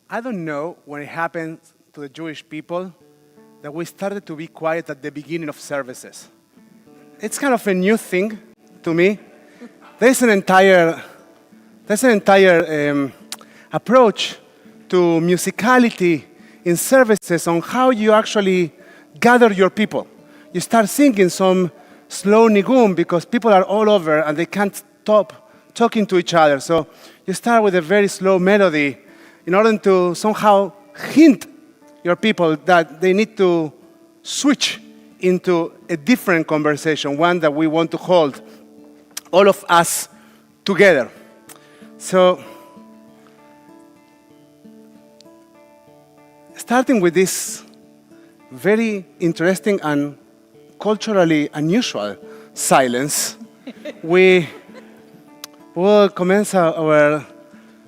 I don't know when it happened to the Jewish people that we started to be quiet at the beginning of services. It's kind of a new thing to me. There's an entire approach to musicality in services on how you actually gather your people. You start singing some slow nigum because people are all over and they can't stop talking to each other. So you start with a very slow melody in order to somehow hint your people that they need to switch into a different conversation, one that we want to hold all of us together. So, starting with this very interesting and culturally unusual silence, we will commence our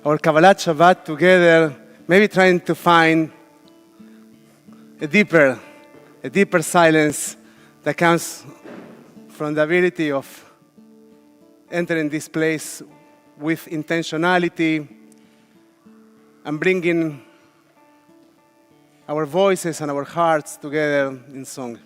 Kabbalat Shabbat together, maybe trying to find a deeper silence that comes from the ability of entering this place with intentionality and bringing our voices and our hearts together in song.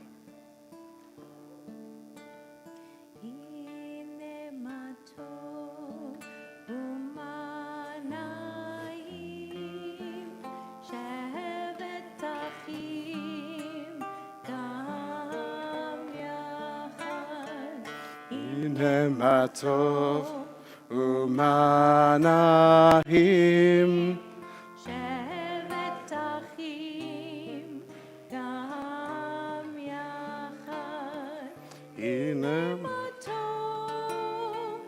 מה טוב ומה נעים שבת אחים גם יחד הנה מה טוב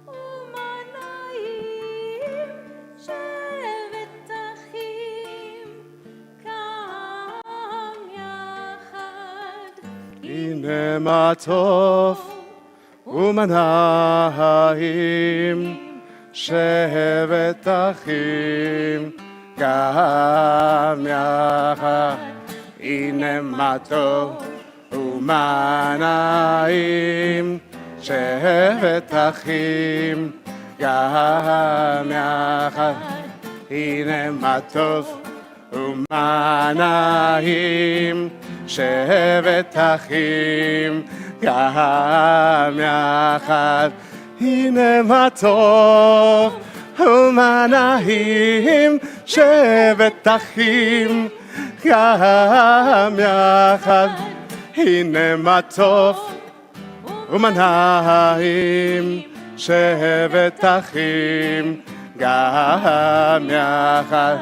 ומה נעים שבת אחים גם יחד הנה מה טוב ומה נעים שבת אחים גם יחד הנה מה טוב ומה נעים שבת אחים גם יחד הנה מה טוב ומה נעים שבת אחים גם יחד הנה מה טוב ומה נעים שבת אחים גם יחד הנה מה טוב ומה נעים שבת אחים גם יחד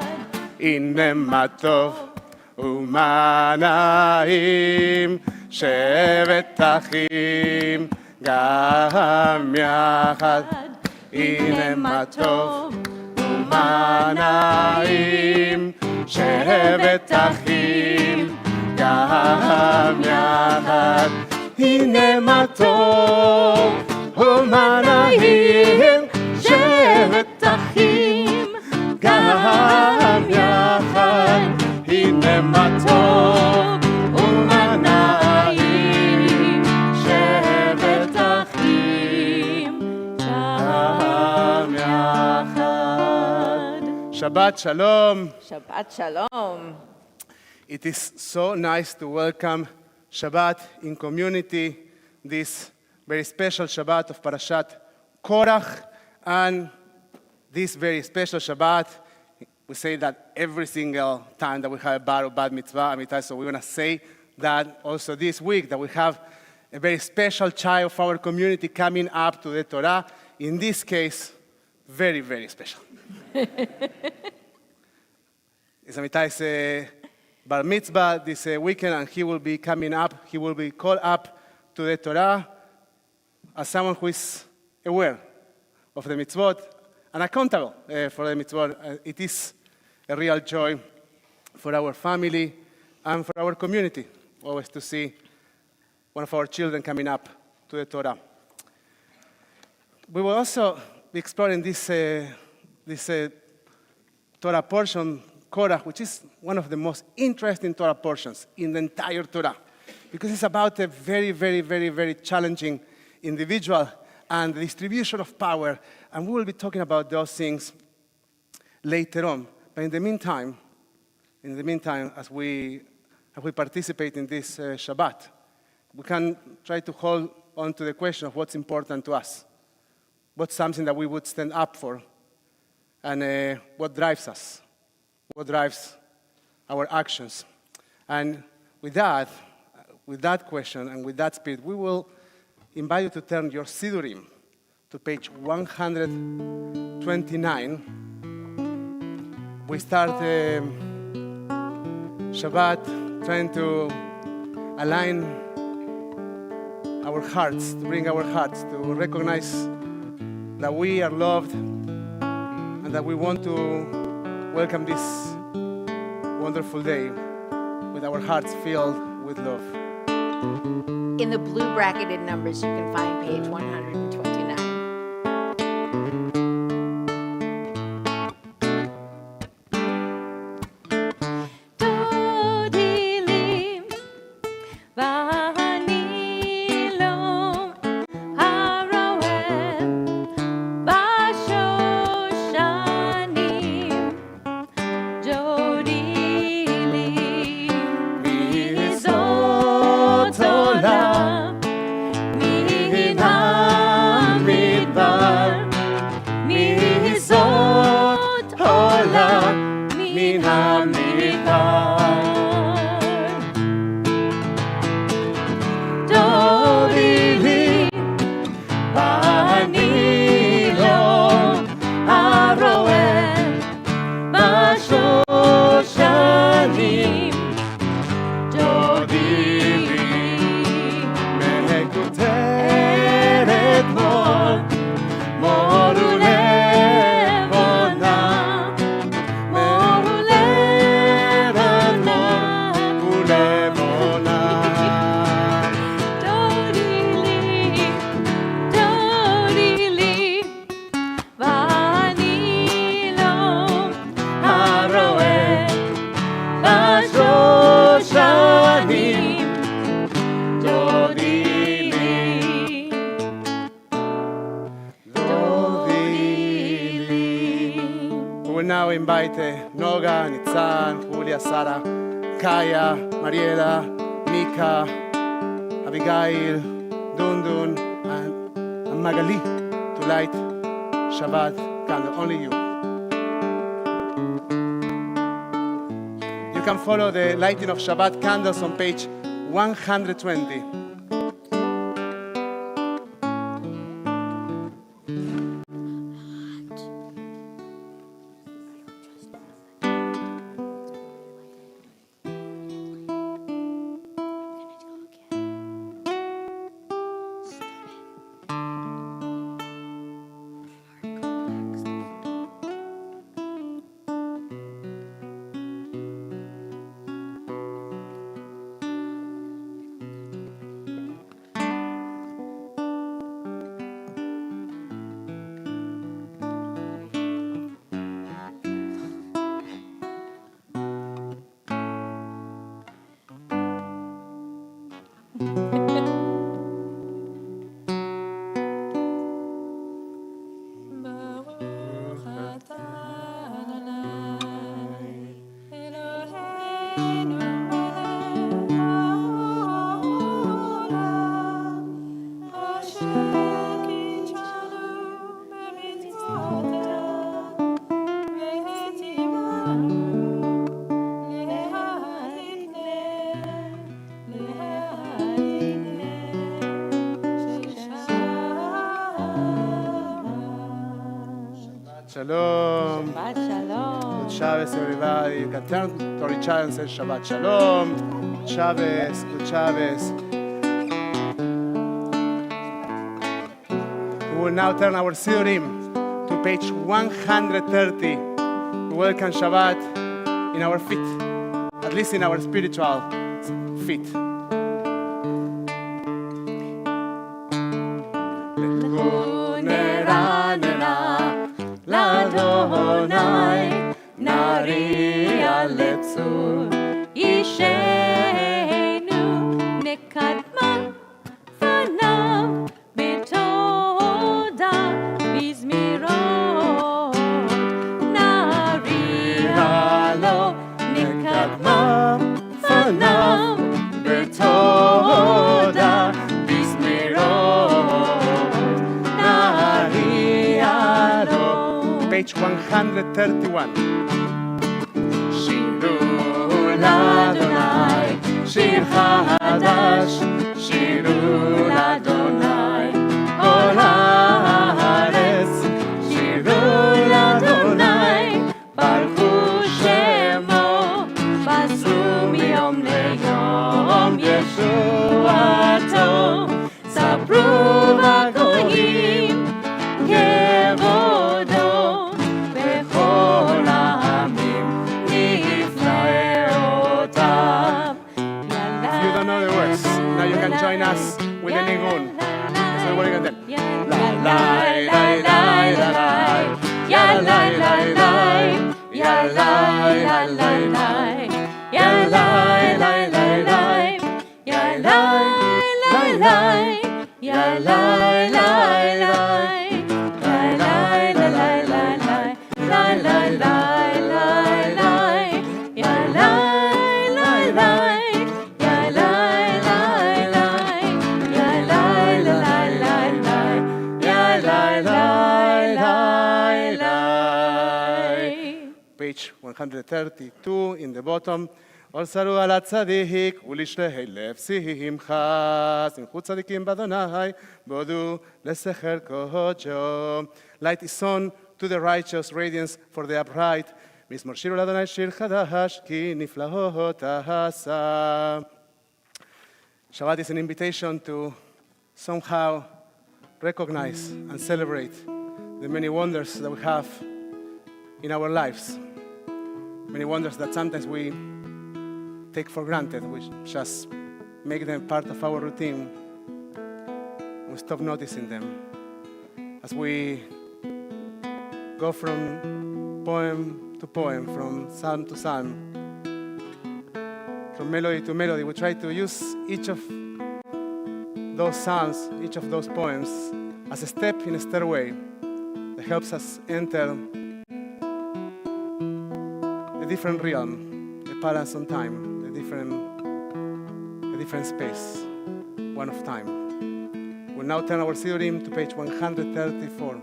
הנה מה טוב ומה נעים שבת אחים גם יחד הנה מה טוב ומה נעים שבת אחים גם יחד הנה מה טוב ומה נעים שבת אחים גם יחד הנה מה טוב ומה נעים שבת אחים גם יחד. Shabbat Shalom. Shabbat Shalom. It is so nice to welcome Shabbat in community, this very special Shabbat of Parashat Korach, and this very special Shabbat. We say that every single time that we have a bar or bad mitzvah, Amitai, so we're going to say that also this week, that we have a very special child of our community coming up to the Torah. In this case, very, very special. It's Amitai's bar mitzvah this weekend, and he will be coming up. He will be called up to the Torah as someone who is aware of the mitzvot and accountable for the mitzvot. It is a real joy for our family and for our community always to see one of our children coming up to the Torah. We will also be exploring this Torah portion, Korach, which is one of the most interesting Torah portions in the entire Torah, because it's about a very, very, very, very challenging individual and the distribution of power, and we will be talking about those things later on. But in the meantime, as we participate in this Shabbat, we can try to hold on to the question of what's important to us, what's something that we would stand up for, and what drives us, what drives our actions. And with that question and with that spirit, we will invite you to turn your Sidurim to page 129. We start Shabbat trying to align our hearts, to bring our hearts, to recognize that we are loved and that we want to welcome this wonderful day with our hearts filled with love. In the blue bracketed numbers, you can find page 129. Dodilim v'hanilom haroem b'shoshanim dodilim mizot olam min hamidbar mizot olam min hamidbar dodilim v'hanilom haroem b'shoshanim dodilim mekuteret mor ulevona mor ulevona ulevona dodilim v'hanilom haroem b'shoshanim dodilim We will now invite Noga, Nitzan, Julia, Sara, Kaya, Mariela, Mika, Abigail, Dundun, and Magali to light Shabbat candle. Only you. You can follow the lighting of Shabbat candles on page 120. Shalom. Shabbat shalom. Good Shabbos, everybody. You can turn to Richard and say Shabbat Shalom. Good Shabbos. Good Shabbos. We will now turn our Sidurim to page 130. We welcome Shabbat in our feet, at least in our spiritual feet. Ladonai nariya letzur ishenu nekadma fanav betoda bizmirot nariya 131. שירו לאדוני, שיר חדש, שירו לאדוני, כל הארץ, שירו לאדוני, ברכו שמו, בסו מיום ליום ישועתו, ספרו בגויים כבודו, בכל העמים נפלאותיו. You don't know the words. Now you can join us with the nigun. So what are you going to do? La la la la la la, ya la la la, ya la la la la, ya la la la la, ya la la la, ya la la la, ya la la la la, la la la la la, ya la la la, ya la la la, ya la la la la, ya la la la la. Page 132 in the bottom. All saru ala tzadik ulishlehei lev simcha. Simchu tzadikim b'Adonai bodu lesecher kohocho. Light is on to the righteous, radiance for the upright. Mizmor shiru l'Adonai shir chadash ki niflahot asa. Shabbat is an invitation to somehow recognize and celebrate the many wonders that we have in our lives. Many wonders that sometimes we take for granted. We just make them part of our routine. We stop noticing them. As we go from poem to poem, from psalm to psalm, from melody to melody, we try to use each of those psalms, each of those poems, as a step in a stairway that helps us enter a different realm, a balance on time, a different space, one of time. We'll now turn our Sidurim to page 134.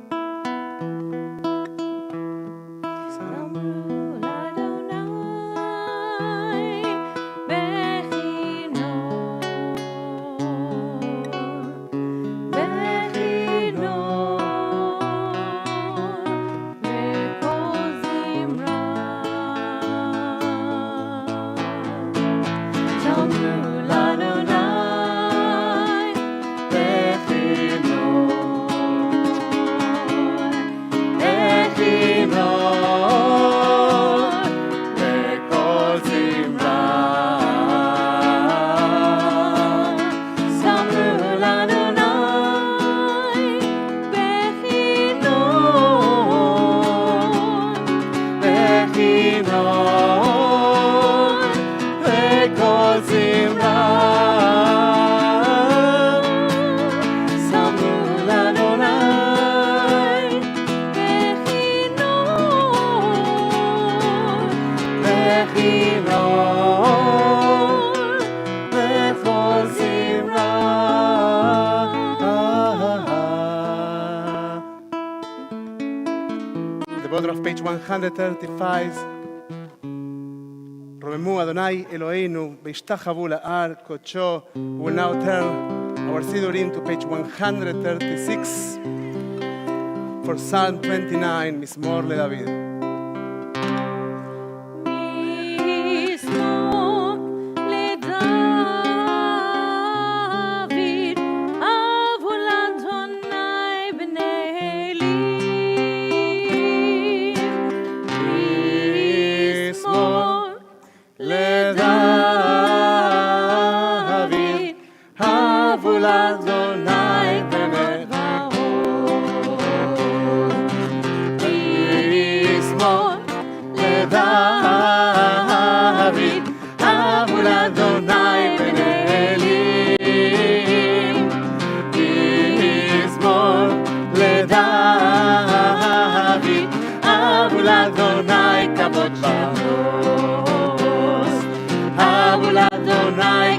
The bottom of page 135. Romemu Adonai Eloheinu Beishtachavu la'ar kodsho. We will now turn our Sidurim to page 136 for Psalm 29, Mizmor LeDavid.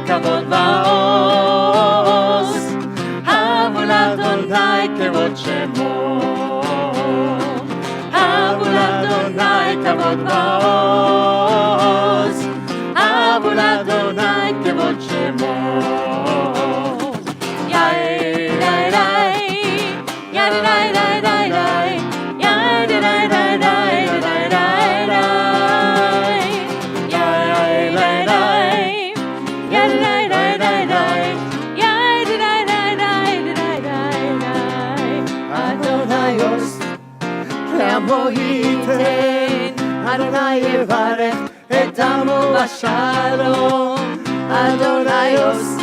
כבוד ועוז, הבו לאדוני כבוד שמו, הבו לאדוני כבוד בעוז, אהבו לאדוני כבוד שמו. יאי די די, יאי די די די די, יאי די די די די די די די, יאי די די, יאי די די די די, יאי די די די די די די די. אדוני עוז לעמו ייתן, אדוני יברך את עמו בשלום. אדוני עוז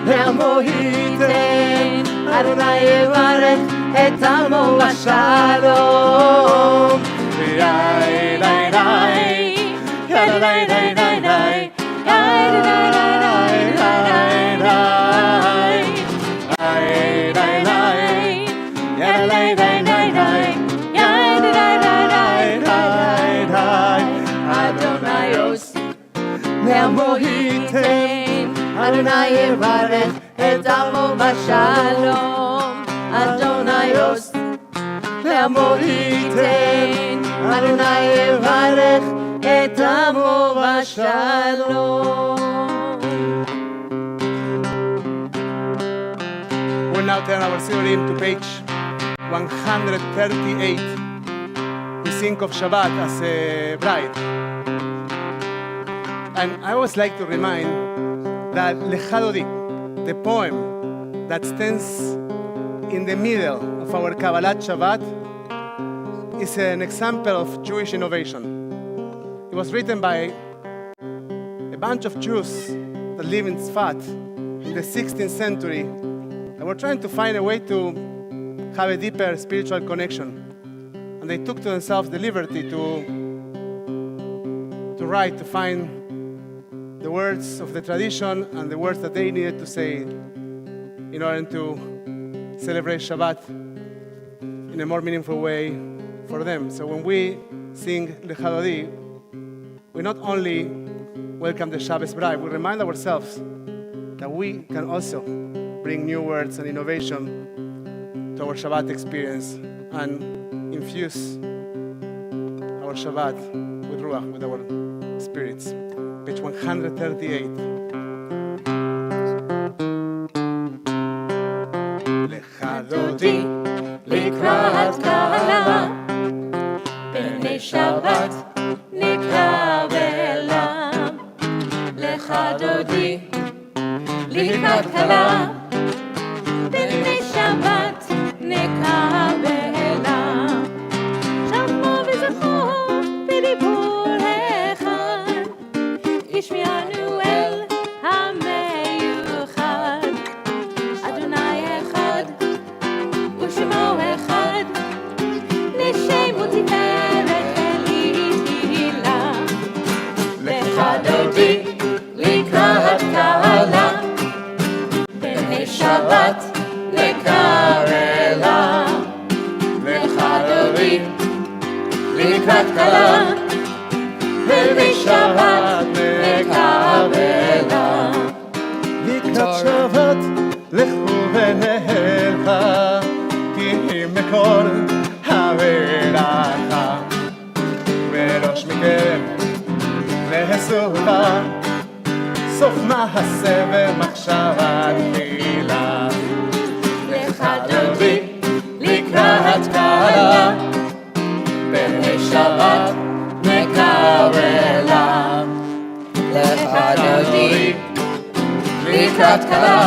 לעמו ייתן, אדוני יברך את עמו בשלום. יאי די די, יאי די די די די, יאי די די די די די די, יאי די די די די, יאי די די די די די. אדוני עוז לעמו ייתן, אדוני יברך את עמו בשלום. אדוני עוז לעמו ייתן, אדוני יברך את עמו בשלום. We'll now turn our Sidorim to page 138. We think of Shabbat as a bride. And I always like to remind that Lecha Dodi, the poem that stands in the middle of our Kabbalat Shabbat, is an example of Jewish innovation. It was written by a bunch of Jews that live in Tzfat in the 16th century and were trying to find a way to have a deeper spiritual connection. And they took to themselves the liberty to write, to find the words of the tradition and the words that they needed to say in order to celebrate Shabbat in a more meaningful way for them. So when we sing Lecha Dodi, we not only welcome the Shabbos bride, we remind ourselves that we can also bring new words and innovation to our Shabbat experience and infuse our Shabbat with Ruach, with our spirits. Page 138. Lecha Dodi לקראת קהלה, בני שבת נקבלה. Lecha Dodi לקראת קהלה, בני שבת נקבלה. שמעו וזכור בדיבור אחד, ישמענו אל המיוחד. אדוני אחד ושמו אחד, לשם ותפארת ולתהילה. Lecha Dodi לקראת קהלה, בני שבת נקרלה. Lecha Dodi לקראת קהלה, בני שבת נקרלה. לקראת שבת לכו ונהלכה, כי מקור הברכה. וראש מכם להסופה, סוף מעשה ומחשבה תחילה. Lecha Dodi לקראת קהלה, בני שבת נקרלה. Lecha Dodi לקראת קהלה,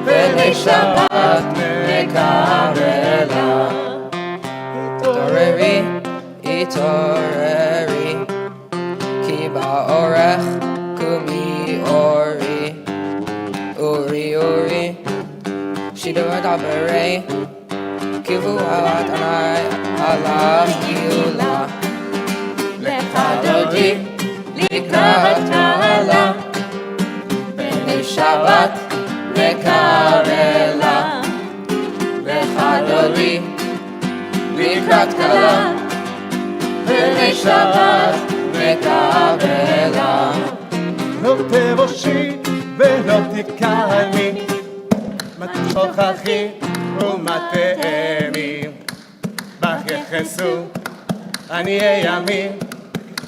בני שבת נקרלה. התעוררי, התעוררי, כי באורך קומי אורי. אורי אורי, שידור דברי, כבועת עיני הלך גאולה. Lecha Dodi לקראת קהלה, בני שבת נקרלה. Lecha Dodi לקראת קהלה, בני שבת נקרלה. לא תבושי ולא תקלמי, מה תשכחי ומה תאמי. בך יחסו עניי ימים,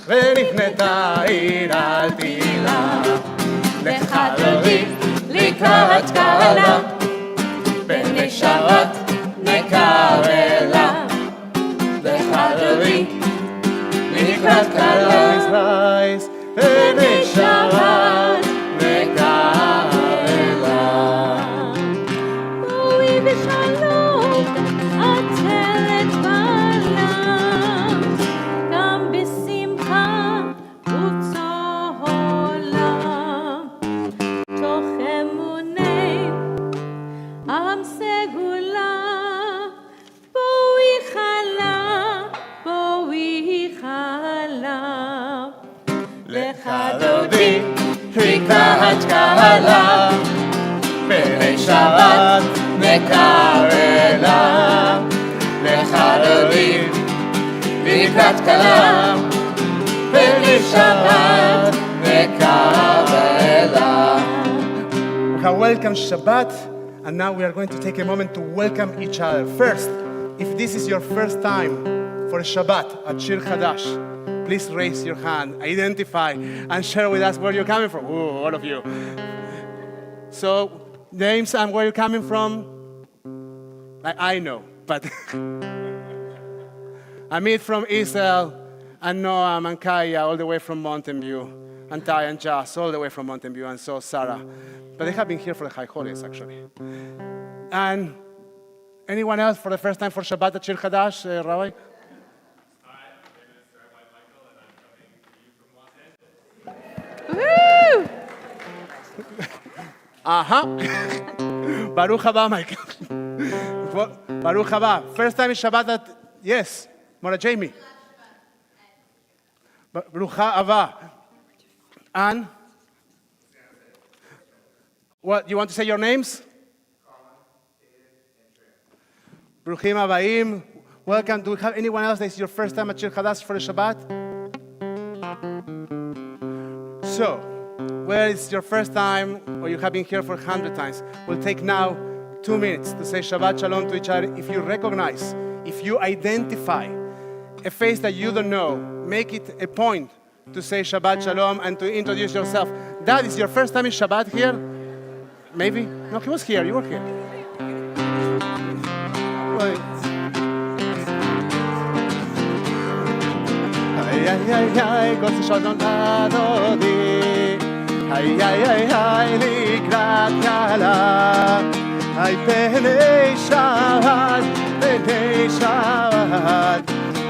ונבנתה עיר על תהילה. לך דודי לקראת קהלה, בני שבת נקרלה. לך דודי לקראת קהלה, Rise, בני שבת נקרלה. בואי בשלום עצרת בעולם, גם בשמחה וצהולה. תוך אמוני עם סגולה, בואי חלה, בואי חלה. לך דודי לקראת קהלה, בני שבת נקרלה. לך דודי לקראת קהלה, בני שבת נקרלה. We have welcomed Shabbat, and now we are going to take a moment to welcome each other. First, if this is your first time for a Shabbat at Shir Chadash, please raise your hand, identify, and share with us where you're coming from. Ooh, all of you. So, names and where you're coming from, I know, but Amit from Israel, and Noam and Kaya all the way from Mountain View, and Ty and Jas all the way from Mountain View, and so Sarah. But they have been here for the High Holidays, actually. And anyone else for the first time for Shabbat at Shir Chadash, Rabbi? Woo! Baruch haba, Michael. Baruch haba. First time in Shabbat at, yes, Mora Jamie. Baruch haba. And? What, you want to say your names? Bruchim Abaim. Welcome. Do we have anyone else that is your first time at Shir Chadash for the Shabbat? So, where it's your first time or you have been here for 100 times, we'll take now 2 minutes to say Shabbat Shalom to each other. If you recognize, if you identify a face that you don't know, make it a point to say Shabbat Shalom and to introduce yourself. That is your first time in Shabbat here? Maybe? No, he was here. You were here. Wait. Ay, ay, ay, ay, God's Shalom Adodi. Ay, ay, ay, ay, לקראת קהלה. Ay, בני שבת, בני שבת,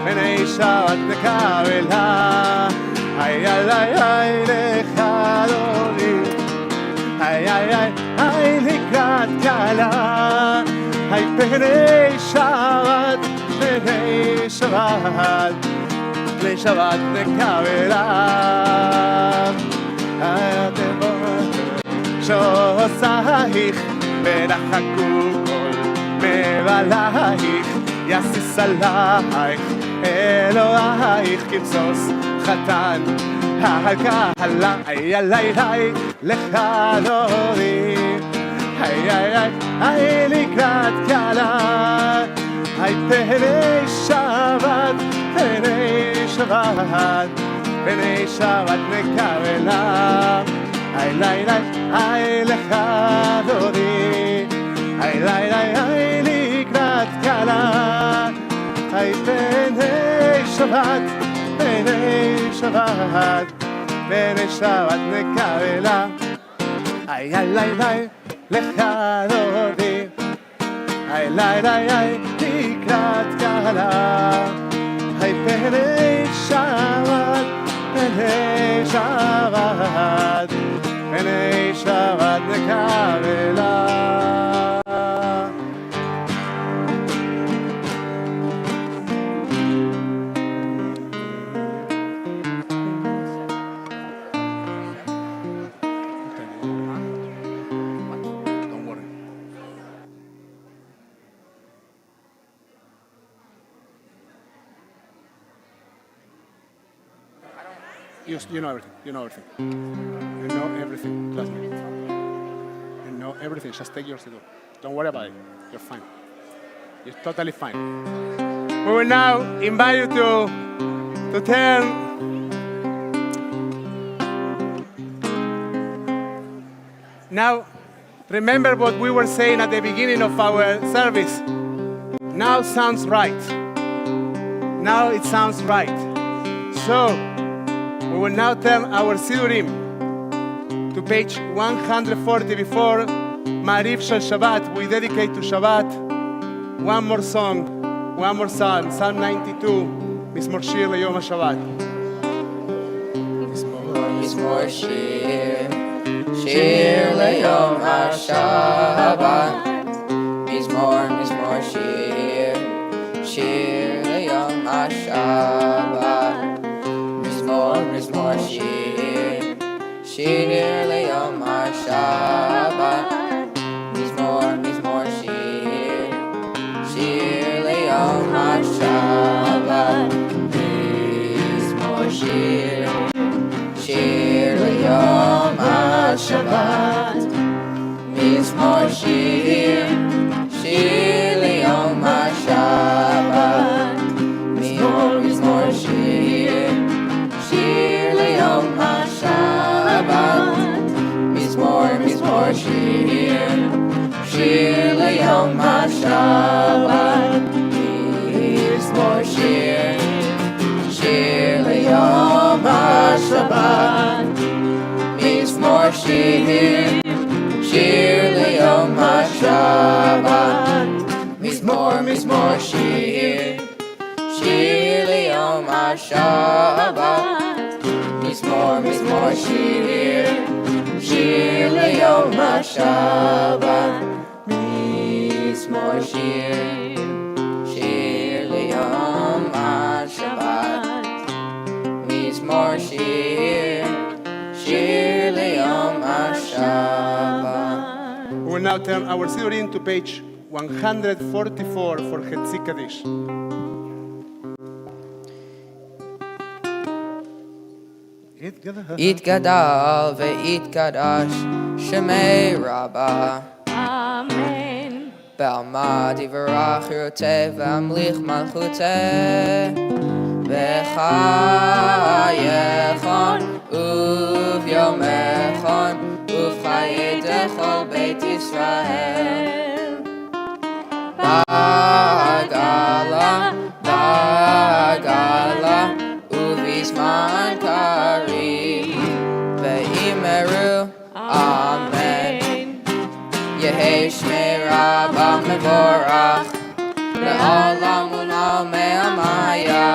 בני שבת נקרלה. Ay, ay, ay, ay, לך אדוני. Ay, ay, ay, ay, לקראת קהלה. Ay, בני שבת, בני שבת, בני שבת נקרלה. שעושייך ורחקו כל מבלייך, יסיס עלייך אלוהייך כמסוס חתן הקהלה. איי איי איי לך אדוני, איי איי איי איי לקראת קהלה. איי פני שבת, פני שבת, בני שבת נקרלה. איי לי לי, איי לך אדוני, איי לי לי, איי לקראת קהלה. איי בני שבת, בני שבת, בני שבת נקרלה. איי לי לי, לך אדוני, איי לי לי, איי לקראת קהלה. איי בני שבת, בני שבת, בני שבת נקרלה. Don't worry. You know everything. You know everything. You know everything. Trust me. You know everything. Just take yours to do. Don't worry about it. You're fine. You're totally fine. We will now invite you to turn. Now, remember what we were saying at the beginning of our service. Now sounds right. Now it sounds right. So, we will now turn our Sidurim to page 140 before Ma'ariv Shel Shabbat. We dedicate to Shabbat one more song, one more psalm, Psalm 92, Mizmor Shir Leyom HaShabbat. Mizmor Shir, Shir Leyom HaShabbat. Mizmor Shir, Shir Leyom HaShabbat. Mizmor Shir, Shir Leyom HaShabbat. Mizmor Shir, Shir Leyom HaShabbat. Mizmor Shir, Shir Leyom HaShabbat. Mizmor Shir, Shir Leyom HaShabbat. Mizmor Shir, Shir Leyom HaShabbat. Mizmor Shir, Shir Leyom HaShabbat. Mizmor Shir, Shir Leyom HaShabbat. Mizmor Shir, Shir Leyom HaShabbat. Mizmor Shir, Shir Leyom HaShabbat. Mizmor Shir, Shir Leyom HaShabbat. Mizmor Shir, Shir Leyom HaShabbat. Mizmor Shir, Shir Leyom HaShabbat. We will now turn our Sidurim to page 144 for Chetzi Kaddish. Yitgadal ve'yitgadash Shemei Rabbah. Amen. Ba'alma divrach yiroteh ve'amlich malchuteh v'chayechon uvyomechon uvchayei dechol Beit Yisrael. Bagala uvisman kari ve'imeru Amen. Yehei Shmei Rabbah mevorach le'olam u'na'omei amaya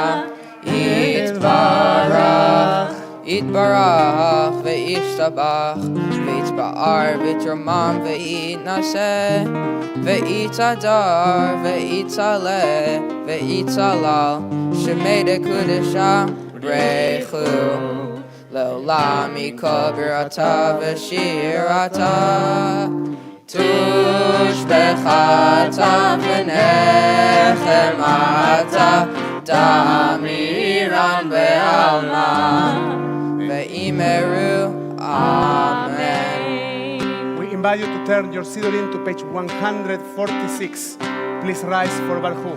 Yitbarach ve'ishtabach ve'yitzba'ar ve'yitromam ve'yitnaseh ve'yitzadar ve'yitzaleh ve'yitzalal Shemei Dekudesha Brechu Le'olam Yikol Birata V'shirata Tushbechata V'nechemata Damiran Be'alma Ve'imeru Amen. We invite you to turn your Sidurim to page 146. Please rise for Barhu.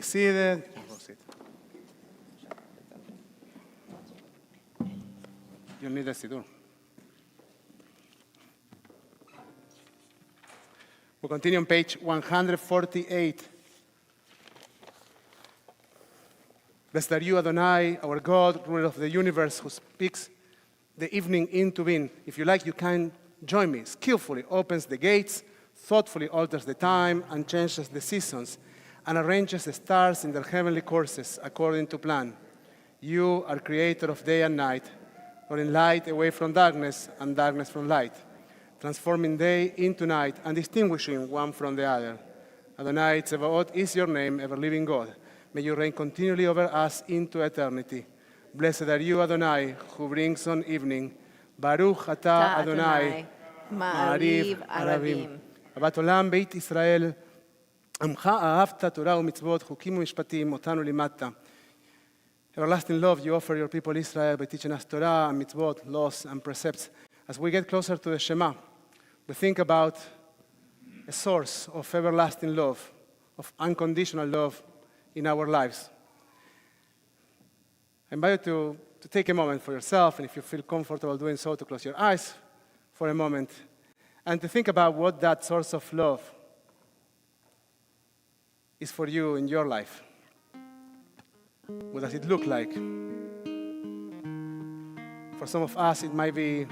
be seated. You need a siddur. We'll continue on page 148. Blessed are you, Adonai, our God, ruler of the universe, who speaks the evening into being. If you like, you can join me. Skillfully opens the gates, thoughtfully alters the time, and changes the seasons, and arranges the stars in their heavenly courses according to plan. You are creator of day and night, drawing light away from darkness and darkness from light, transforming day into night and distinguishing one from the other. Adonai Tzevaot is your name, ever-living God. May you reign continually over us into eternity. Blessed are you, Adonai, who brings on evening. Baruch atah Adonai, ma'ariv arabim. Abat olam beit Israel, amcha ahavta Torah u'mitzvot, chukim u'mishpatim, otanu limatta. Everlasting love you offer your people Israel by teaching us Torah and mitzvot, laws and precepts. As we get closer to the Shema, we think about a source of everlasting love, of unconditional love in our lives. I invite you to take a moment for yourself, and if you feel comfortable doing so, to close your eyes for a moment and to think about what that source of love is for you in your life. What does it look like? For some of us, it might be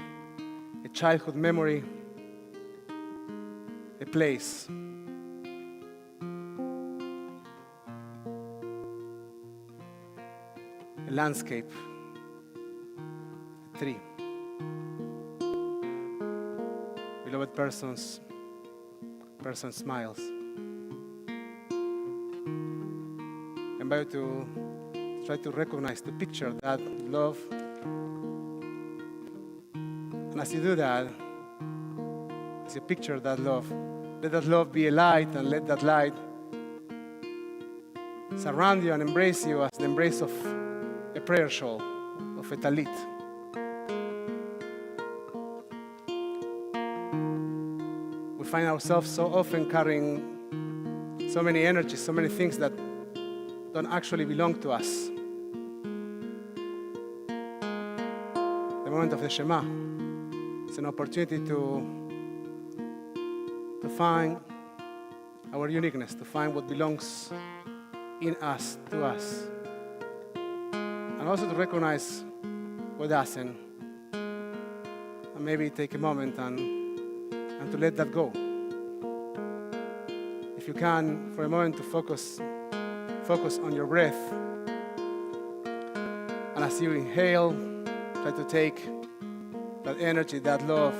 a childhood memory, a place, a landscape, a tree, beloved person's smiles. I invite you to try to recognize, to picture that love. And as you do that, as you picture that love, let that love be a light, and let that light surround you and embrace you as the embrace of a prayer shawl, of a talit. We find ourselves so often carrying so many energies, so many things that don't actually belong to us. The moment of the Shema, it's an opportunity to find our uniqueness, to find what belongs in us, to us. And also to recognize what doesn't. And maybe take a moment and to let that go. If you can, for a moment, to focus on your breath. And as you inhale, try to take that energy, that love,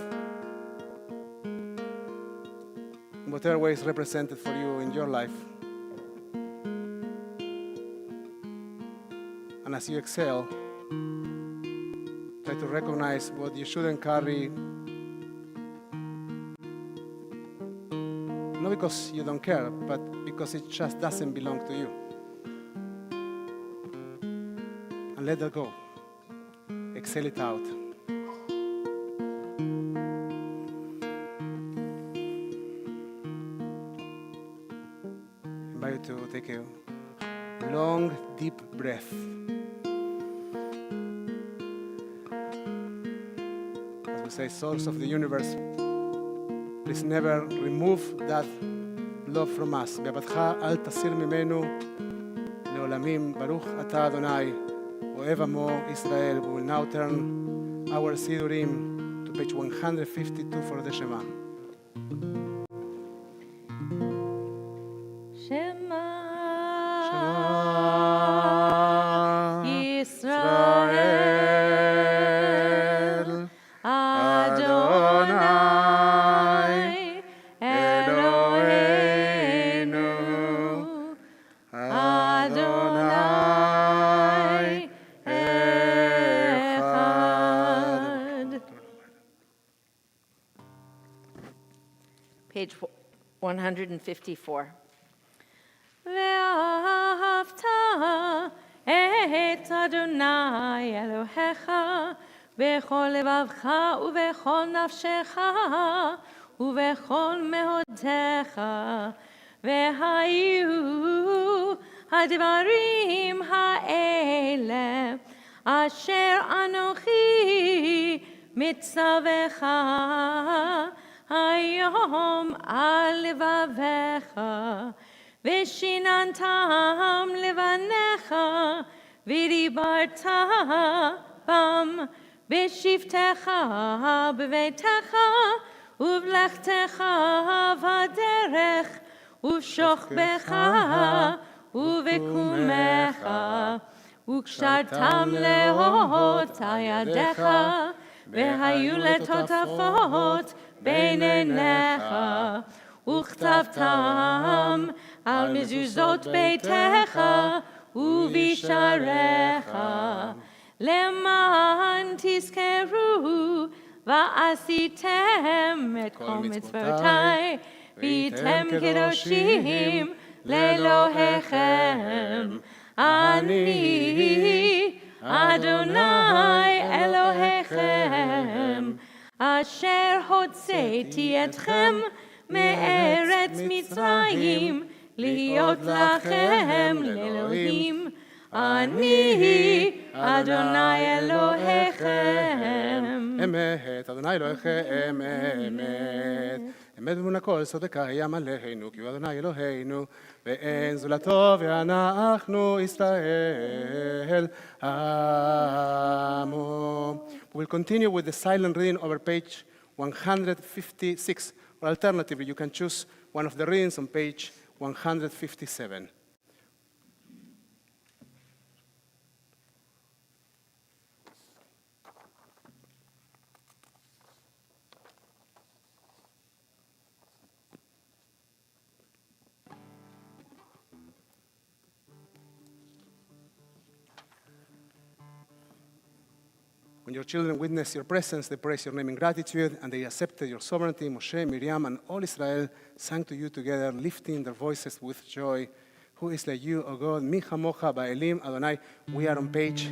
in whatever way is represented for you in your life. And as you exhale, try to recognize what you shouldn't carry, not because you don't care, but because it just doesn't belong to you. And let that go. Exhale it out. I invite you to take a long, deep breath. As we say, source of the universe, please never remove that love from us. בעבדך אל תסיר ממנו לעולמים. ברוך אתה אדוני, אוהב עמו ישראל. We will now turn our sidurim to page 152 for the Shema. Page 154. ואהבת את אדוני אלוהיך בכל לבבך ובכל נפשך ובכל מאודך והיו הדברים האלה אשר אנוכי מצווך היום על לבביך ושיננתם לבניך ודיברת בם בשבתך בביתך ובלכתך בדרך ובשוכבך ובקומך וקשרתם להורות ידיך והיו לטוטפות בין עיניך וכתבתם על מזוזות ביתך ובשעריך למען תזכרו ועשיתם את כל מצוותיי והייתם קדושים לאלוהיכם אני אדוני אלוהיכם אשר הוצאתי אתכם מארץ מצרים להיות לכם לאלוהים אני אדוני אלוהיכם אמת, אדוני אלוהיכם אמת. אמת אמון הכל סוד קיים עלינו, כי הוא אדוני אלוהינו, ואין זולתו, ואנחנו ישראל עמו. We will continue with the silent reading over page 156, or alternatively, you can choose one of the readings on page 157. When your children witness your presence, they praise your name in gratitude, and they accepted your sovereignty. Moshe, Miriam, and all Israel sang to you together, lifting their voices with joy. Who is like you, O God? Mi chamocha ba'elim Adonai. We are on page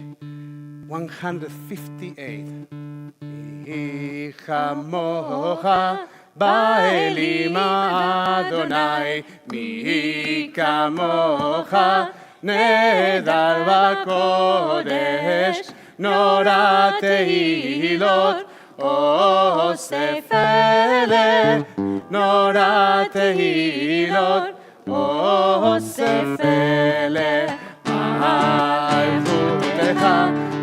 158. Mi chamocha ba'elim Adonai. Mi kamocha nedar ba'kodesh. נורא תהילות אוסף אלה, נורא תהילות אוסף אלה, מלכותך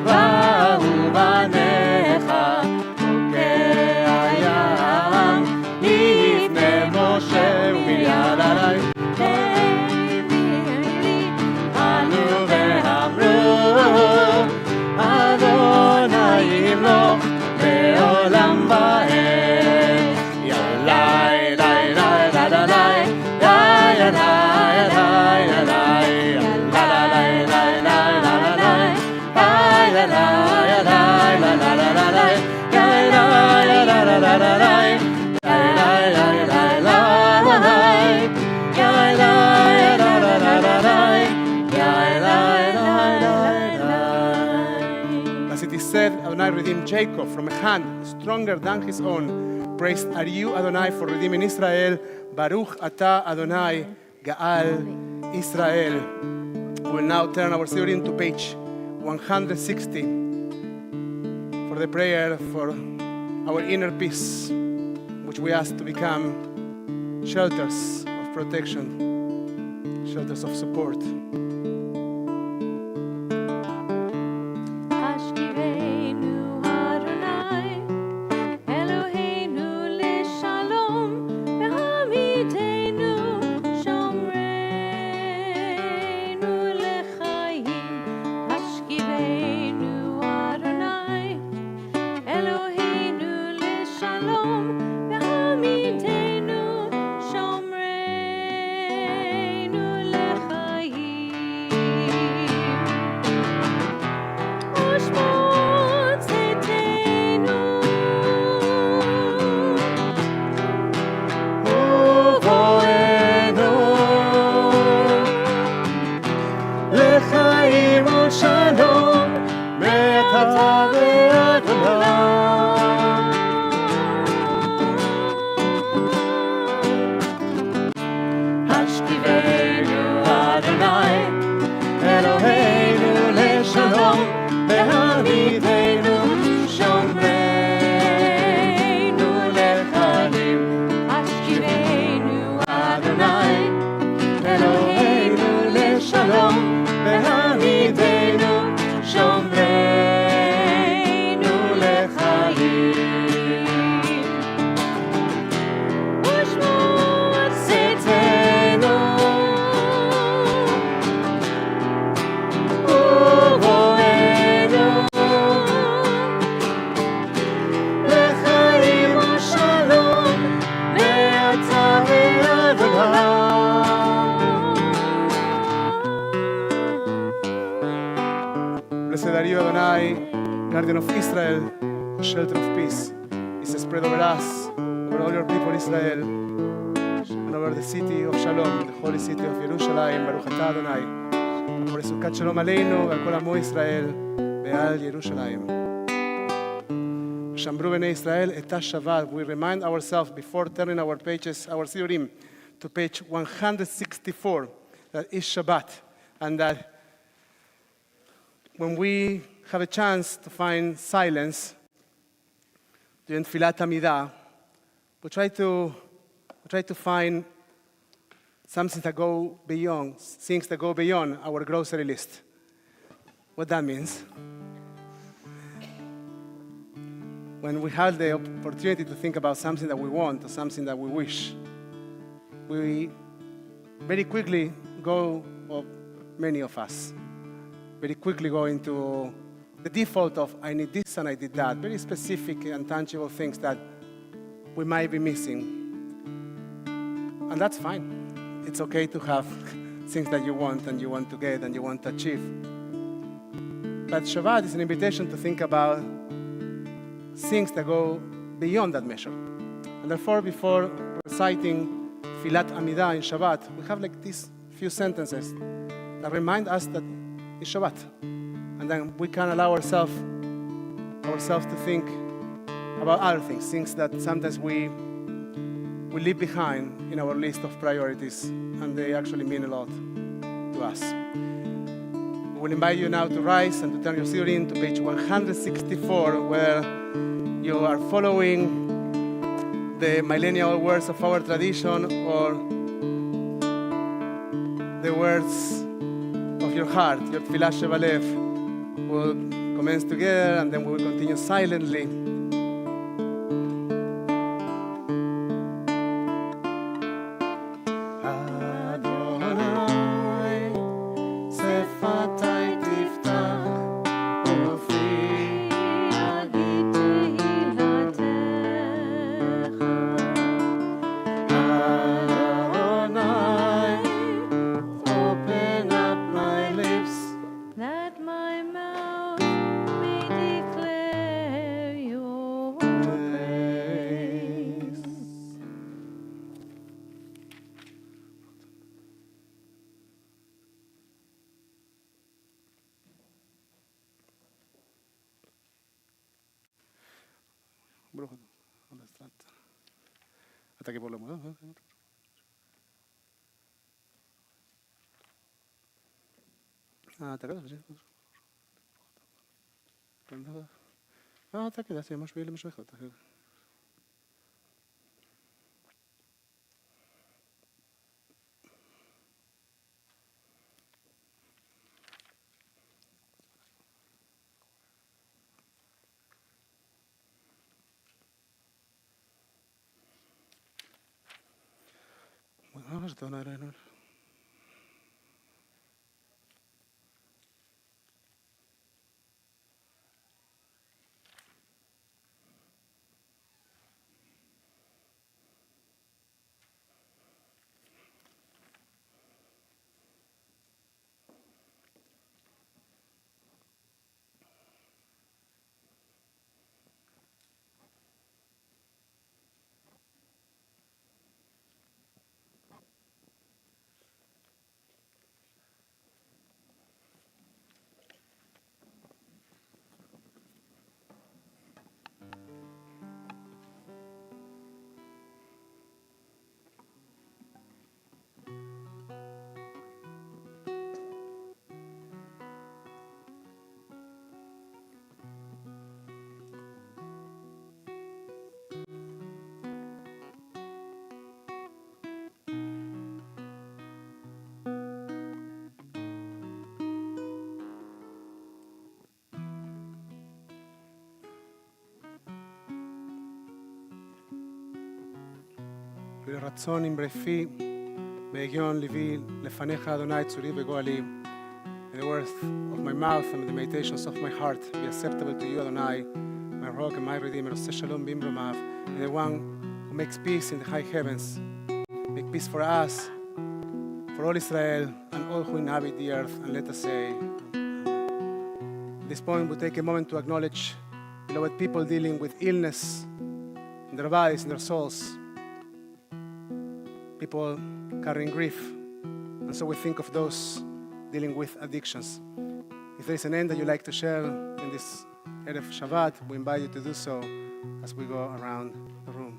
באו בניך, חוקי הים לפני משה ומיד עלי. אנו ואמרו אדוני ימלוך לעולם ועד. ילאי, לי, לי, לי, לי, לי, said, Adonai redeemed Jacob from a hand stronger than his own. Praised are you, Adonai, for redeeming Israel. Baruch atah Adonai, Gaal Israel. We will now turn our study to page 160 for the prayer for our inner peace, which we ask to become shelters of protection, shelters of support. לשלום, והעמידנו שומרנו לחיים. השכיבנו אדוני, אלוהינו לשלום, והעמידנו שומרנו לחיים. ושמור צאתנו ובואנו לחיים ושלום, ואתה ואדוני. Blessed are you, Adonai, guardian of Israel, shelter of peace. Is spread over us, over all your people Israel, and over the city of Shalom, the holy city of Yerushalayim. Baruch atah Adonai. For Sukkot Shalom Aleinu, ועל כל עמו ישראל, ועל ירושלים. שמרו בני ישראל את השבת. We remind ourselves before turning our pages, our siurim, to page 164, that is Shabbat, and that when we have a chance to find silence during Tfilat Amidah, we try to find something that go beyond, things that go beyond our grocery list. What that means? When we have the opportunity to think about something that we want or something that we wish, we very quickly go, or many of us, very quickly go into the default of I need this and I did that, very specific and tangible things that we might be missing. And that's fine. It's okay to have things that you want and you want to get and you want to achieve. But Shabbat is an invitation to think about things that go beyond that measure. And therefore, before reciting Filat Amidah in Shabbat, we have like these few sentences that remind us that it's Shabbat. And then we can allow ourselves to think about other things that sometimes we leave behind in our list of priorities, and they actually mean a lot to us. We will invite you now to rise and to turn your siurim to page 164, where you are following the millennial words of our tradition or the words of your heart, your tfilah shebalev. We'll commence together and then we will continue silently. that my mouth may declare your praise. Hasta que por lo menos. אתה כדאי, זה משהו יהיה למשהו אחד. רצון עם ברפי, בהגיון ליבי, לפניך אדוני צורי וגואלי. May the words of my mouth and the meditations of my heart be acceptable to you, Adonai, my rock and my redeemer. Oseh shalom bimromav. May the one who makes peace in the high heavens make peace for us, for all Israel and all who inhabit the earth. And let us say, at this point, we'll take a moment to acknowledge beloved people dealing with illness in their bodies, in their souls. People carrying grief. And so we think of those dealing with addictions. If there is an end that you'd like to share in this Erev Shabbat, we invite you to do so as we go around the room.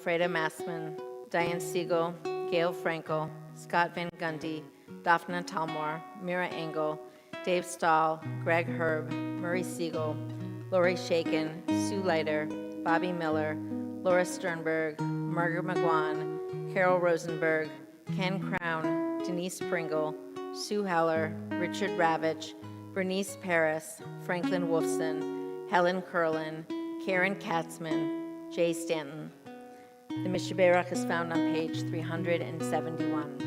Freda Massman, Diane Siegel, Gail Frankel, Scott Van Gundy, Daphna Talmor, Mira Engel, Dave Stahl, Greg Herb, Murray Siegel, Lori Shaken, Sue Leiter, Bobby Miller, Laura Sternberg, Margaret McGuan, Carol Rosenberg, Ken Crown, Denise Pringle, Sue Heller, Richard Ravitch, Bernice Paris, Franklin Wolfson, Helen Curlin, Karen Katzman, Jay Stanton. The Mishaberach is found on page 371.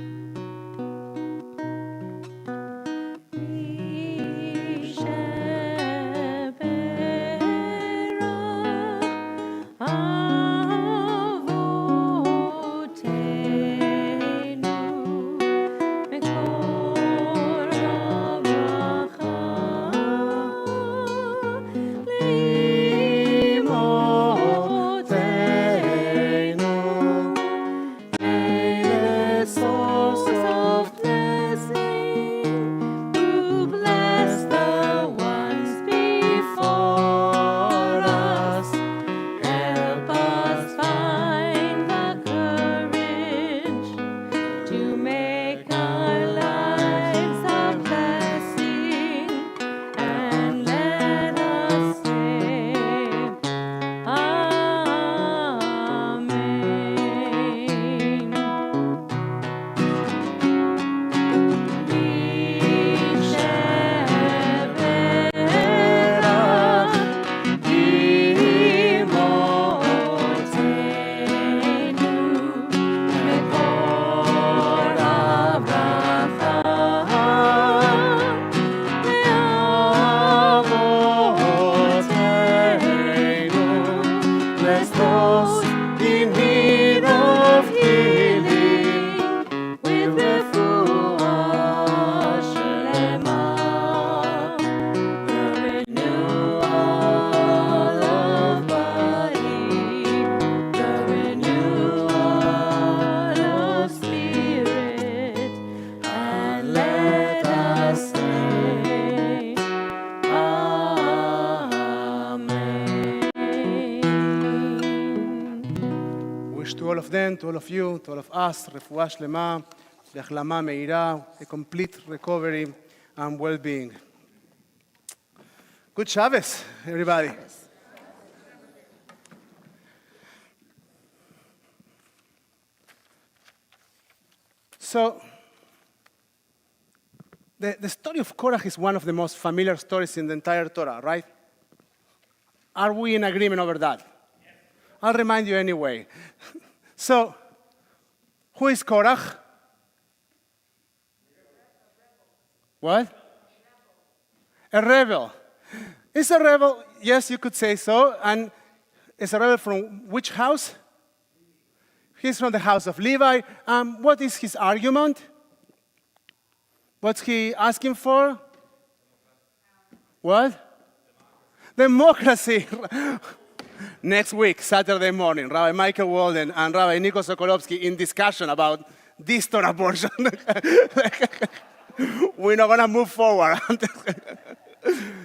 To all of you, to all of us, רפואה שלמה, להחלמה מהירה, a complete recovery and well-being. Good Shabbos, everybody. So, the story of Korach is one of the most familiar stories in the entire Torah, right? Are we in agreement over that? Yes. I'll remind you anyway. So, who is Korach? What? A rebel. Is a rebel? Yes, you could say so. And is a rebel from which house? He's from the house of Levi. What is his argument? What's he asking for? What? Democracy. Next week, Saturday morning, Rabbi Michael Walden and Rabbi Nico Socolovsky in discussion about this Torah portion. We're not going to move forward.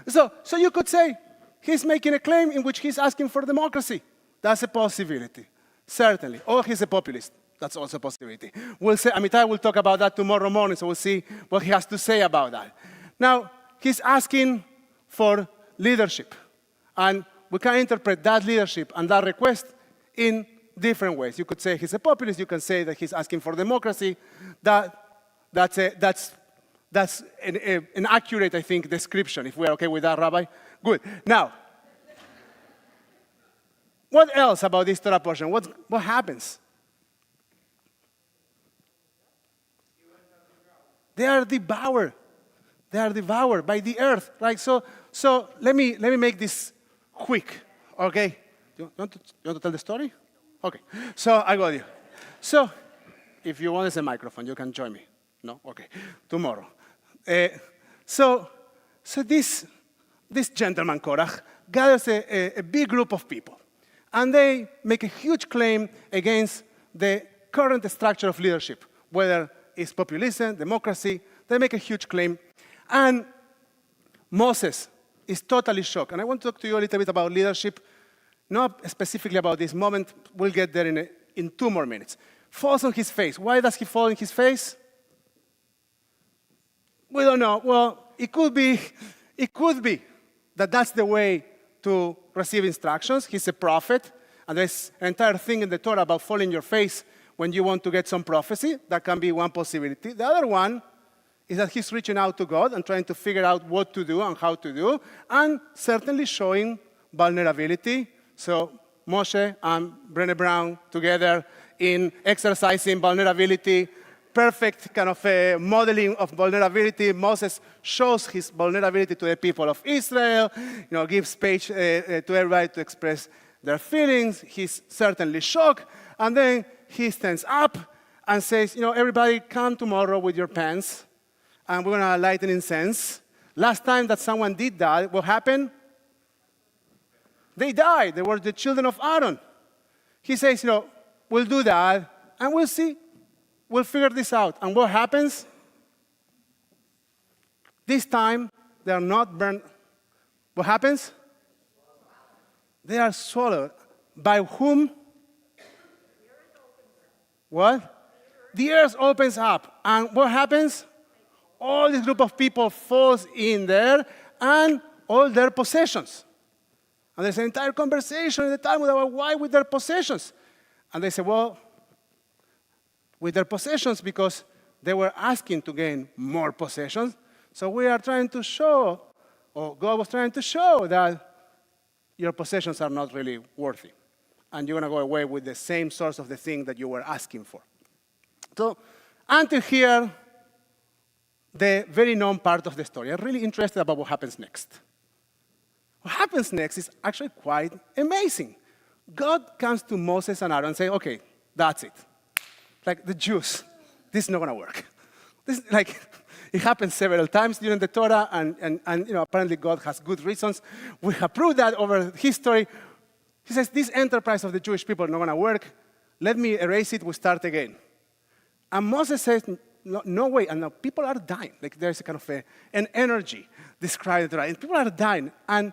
So you could say he's making a claim in which he's asking for democracy. That's a possibility, certainly. Or he's a populist. That's also a possibility. We'll say, Amitai will talk about that tomorrow morning, so we'll see what he has to say about that. Now, he's asking for leadership. And we can interpret that leadership and that request in different ways. You could say he's a populist. You can say that he's asking for democracy. That's an accurate, I think, description. If we're okay with that, Rabbi? Good. Now, what else about this Torah portion? What happens? They are devoured. They are devoured by the earth. Right? So let me make this quick. Okay? You want to tell the story? Okay. So I got you. So if you want a microphone, you can join me. No? Okay. Tomorrow. So this gentleman, Korach, gathers a big group of people. And they make a huge claim against the current structure of leadership, whether it's populism, democracy. They make a huge claim. And Moses is totally shocked. And I want to talk to you a little bit about leadership, not specifically about this moment. We'll get there in 2 more minutes. Falls on his face. Why does he fall on his face? We don't know. Well, it could be that that's the way to receive instructions. He's a prophet, and there's an entire thing in the Torah about falling your face when you want to get some prophecy. That can be one possibility. The other one is that he's reaching out to God and trying to figure out what to do and how to do, and certainly showing vulnerability. So Moshe and Brené Brown together in exercising vulnerability, perfect kind of modeling of vulnerability. Moses shows his vulnerability to the people of Israel, gives space to everybody to express their feelings. He's certainly shocked. And then he stands up and says, everybody come tomorrow with your pants, and we're going to light an incense. Last time that someone did that, what happened? They died. They were the children of Aaron. He says, we'll do that, and we'll see. We'll figure this out. And what happens? This time, they are not burned. What happens? They are swallowed. By whom? What? The earth opens up. And what happens? All this group of people falls in there and all their possessions. And there's an entire conversation in the Talmud about why with their possessions. And they say, well, with their possessions because they were asking to gain more possessions. So we are trying to show, or God was trying to show that your possessions are not really worthy. And you're going to go away with the same source of the thing that you were asking for. So until here, the very known part of the story. I'm really interested about what happens next. What happens next is actually quite amazing. God comes to Moses and Aaron and says, okay, that's it. Like the Jews, this is not going to work. It happens several times during the Torah, and apparently God has good reasons. We have proved that over history. He says, this enterprise of the Jewish people is not going to work. Let me erase it, we'll start again. And Moses says, no way, and now people are dying. Like there's a kind of an energy described in the Torah, and people are dying. And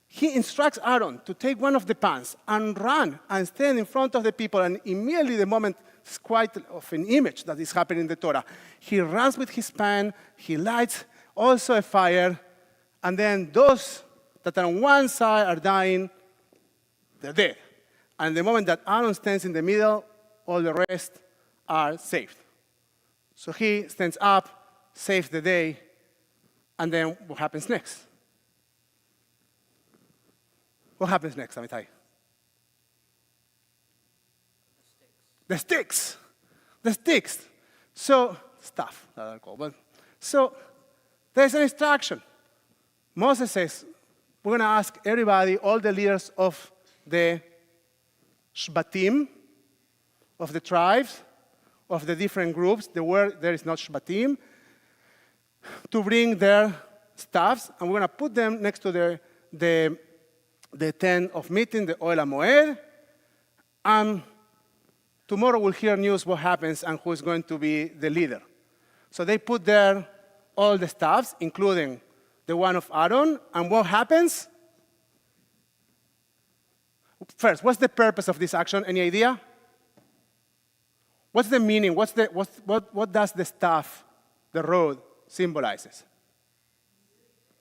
he instructs Aaron to take one of the pans and run and stand in front of the people, and immediately the moment, it's quite of an image that is happening in the Torah. He runs with his pan, he lights also a fire, and then those that are on one side are dying, they're dead. And the moment that Aaron stands in the middle, all the rest are saved. So he stands up, saves the day, and then what happens next? What happens next, Amitai? The sticks. The sticks. So, stuff, that I call. But, so, there's an instruction. Moses says, we're going to ask everybody, all the leaders of the Shbatim, of the tribes, of the different groups, the word there is not Shbatim, to bring their staffs, and we're going to put them next to the tent of meeting, the Oel HaMoed, and tomorrow we'll hear news what happens and who is going to be the leader. So they put there all the staffs, including the one of Aaron, and what happens? First, what's the purpose of this action? Any idea? What's the meaning? What does the staff, the rod, symbolizes?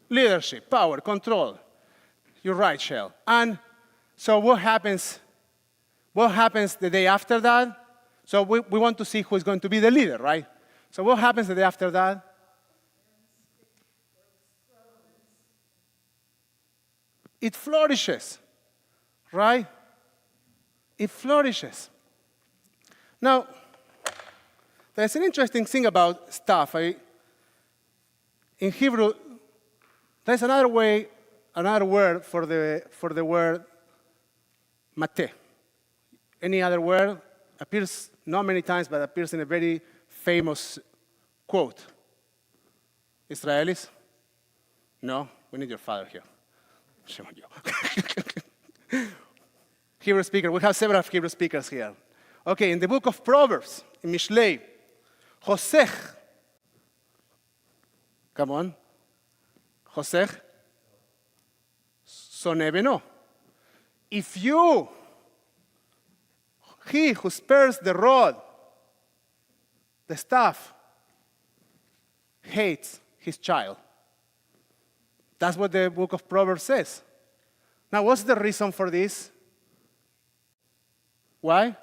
Leadership, power, control. You're right, Shell. And so what happens the day after that? So we want to see who is going to be the leader, right? So what happens the day after that? It flourishes, right? It flourishes. Now, there's an interesting thing about staff. In Hebrew, there's another word for the word mate. Any other word appears not many times, but appears in a very famous quote. Israelis? No, we need your father here. Shame on you. Hebrew speaker. We have several Hebrew speakers here. Okay, in the book of Proverbs, in Mishlei, Hosech. Come on. Hosech. Sonebeno. If he who spares the rod, the staff, hates his child. That's what the book of Proverbs says. Now, what's the reason for this? Why?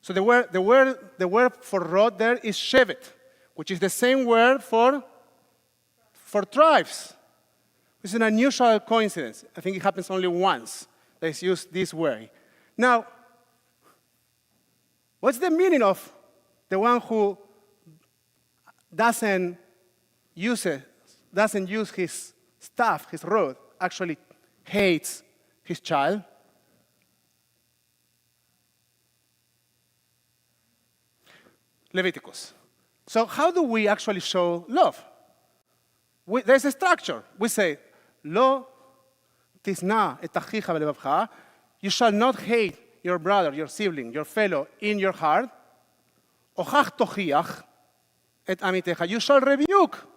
So the word for rod there is shevet, which is the same word for tribes. It's an unusual coincidence. I think it happens only once that it's used this way. Now, what's the meaning of the one who doesn't use his staff, his rod, actually hates his child? Leviticus. So how do we actually show love? There's a structure. We say, Lo tisna et achicha belevavcha. You shall not hate your brother, your sibling, your fellow in your heart. Ochach tochiach et amitecha. You shall rebuke.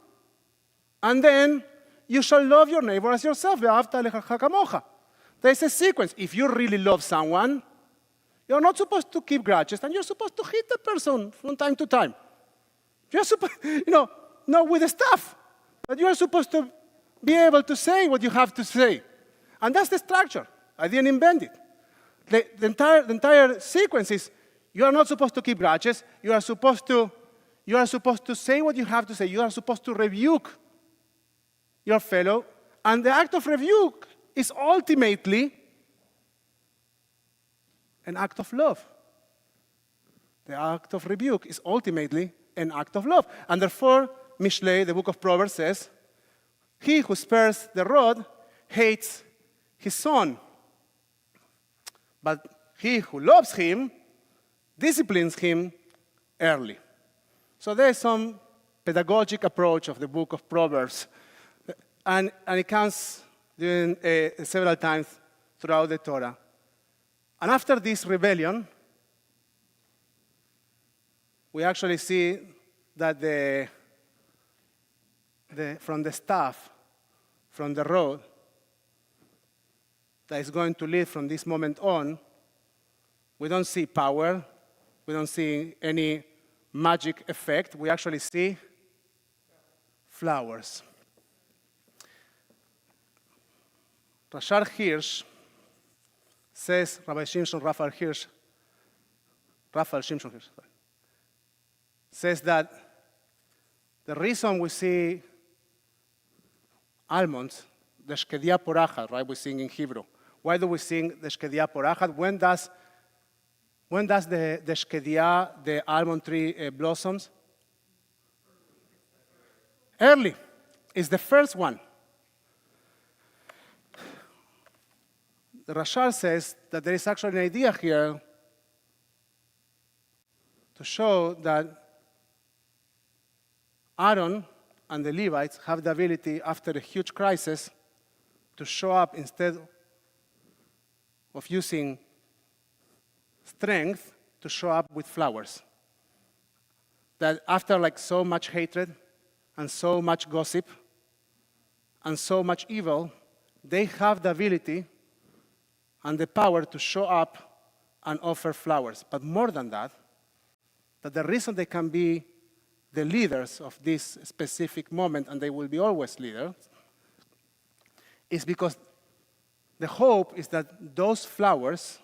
And then you shall love your neighbor as yourself. Ve'ahavta lechacha kamocha. There's a sequence. If you really love someone, you're not supposed to keep grudges, and you're supposed to hit the person from time to time. You're supposed, not with the stuff, but you're supposed to be able to say what you have to say. And that's the structure. I didn't invent it. The entire sequence is, you are not supposed to keep grudges. You are supposed to say what you have to say. You are supposed to rebuke your fellow. And the act of rebuke is ultimately an act of love. The act of rebuke is ultimately an act of love. And therefore, Mishlei, the book of Proverbs, says, he who spares the rod hates his son. But he who loves him disciplines him early. So there is some pedagogic approach of the book of Proverbs. And it comes several times throughout the Torah. And after this rebellion, we actually see that from the staff, from the rod, that is going to lead from this moment on, we don't see power, we don't see any magic effect, we actually see flowers. Rashar Hirsch says, Rabbi Shimshon Raphael Shimshon Hirsch, says that the reason we see almonds, the Shkedia Porachat, right, we sing in Hebrew. Why do we sing the Shkedia Porachat? When does the Shkedia, the almond tree, blossoms? Early. It's the first one. The Rashal says that there is actually an idea here to show that Aaron and the Levites have the ability, after a huge crisis, to show up instead of using strength to show up with flowers. That after like so much hatred and so much gossip and so much evil, they have the ability and the power to show up and offer flowers. But more than that, that the reason they can be the leaders of this specific moment, and they will be always leaders, is because the hope is that those flowers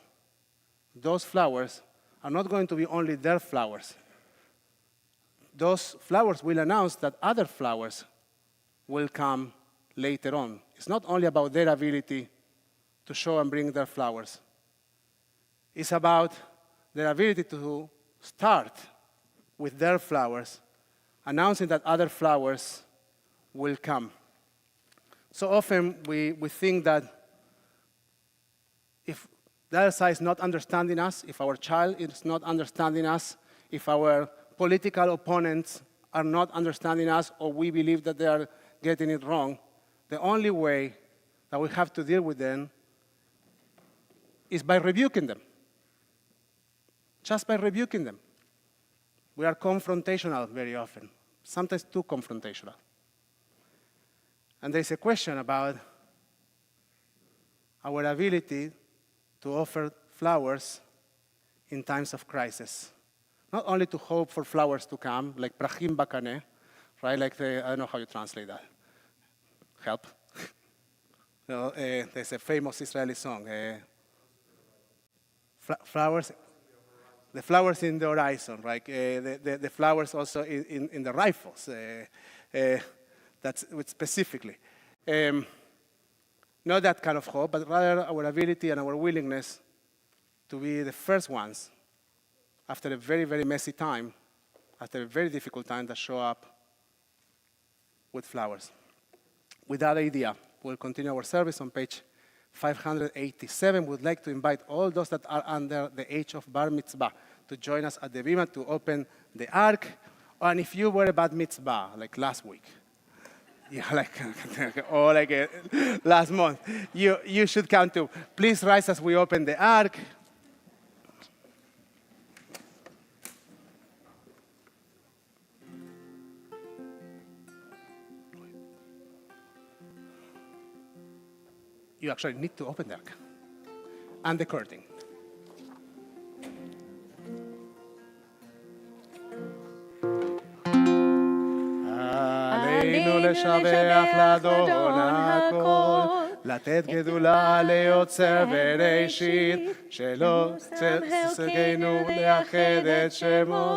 are not going to be only their flowers. Those flowers will announce that other flowers will come later on. It's not only about their ability to show and bring their flowers. It's about their ability to start with their flowers, announcing that other flowers will come. So often we think that if the other side is not understanding us, if our child is not understanding us, if our political opponents are not understanding us, or we believe that they are getting it wrong, the only way that we have to deal with them is by rebuking them. Just by rebuking them. We are confrontational very often, sometimes too confrontational. And there's a question about our ability to offer flowers in times of crisis. Not only to hope for flowers to come, like prachim bakaneh, right? Like I don't know how you translate that. Help. There's a famous Israeli song. Flowers, the flowers in the horizon, right? The flowers also in the rifles. That's specifically. Not that kind of hope, but rather our ability and our willingness to be the first ones after a very, very messy time, after a very difficult time, that show up with flowers. With that idea, we'll continue our service on page 587. We'd like to invite all those that are under the age of bar mitzvah to join us at the bima to open the ark. And if you were a bar mitzvah, like last week, or like last month, you should come too. Please rise as we open the ark. You actually need to open the ark and the curtain. עלינו לשבח לאדון הכל, לתת גדולה ליוצר בראשית, שלא צדקנו לאחד את שמו,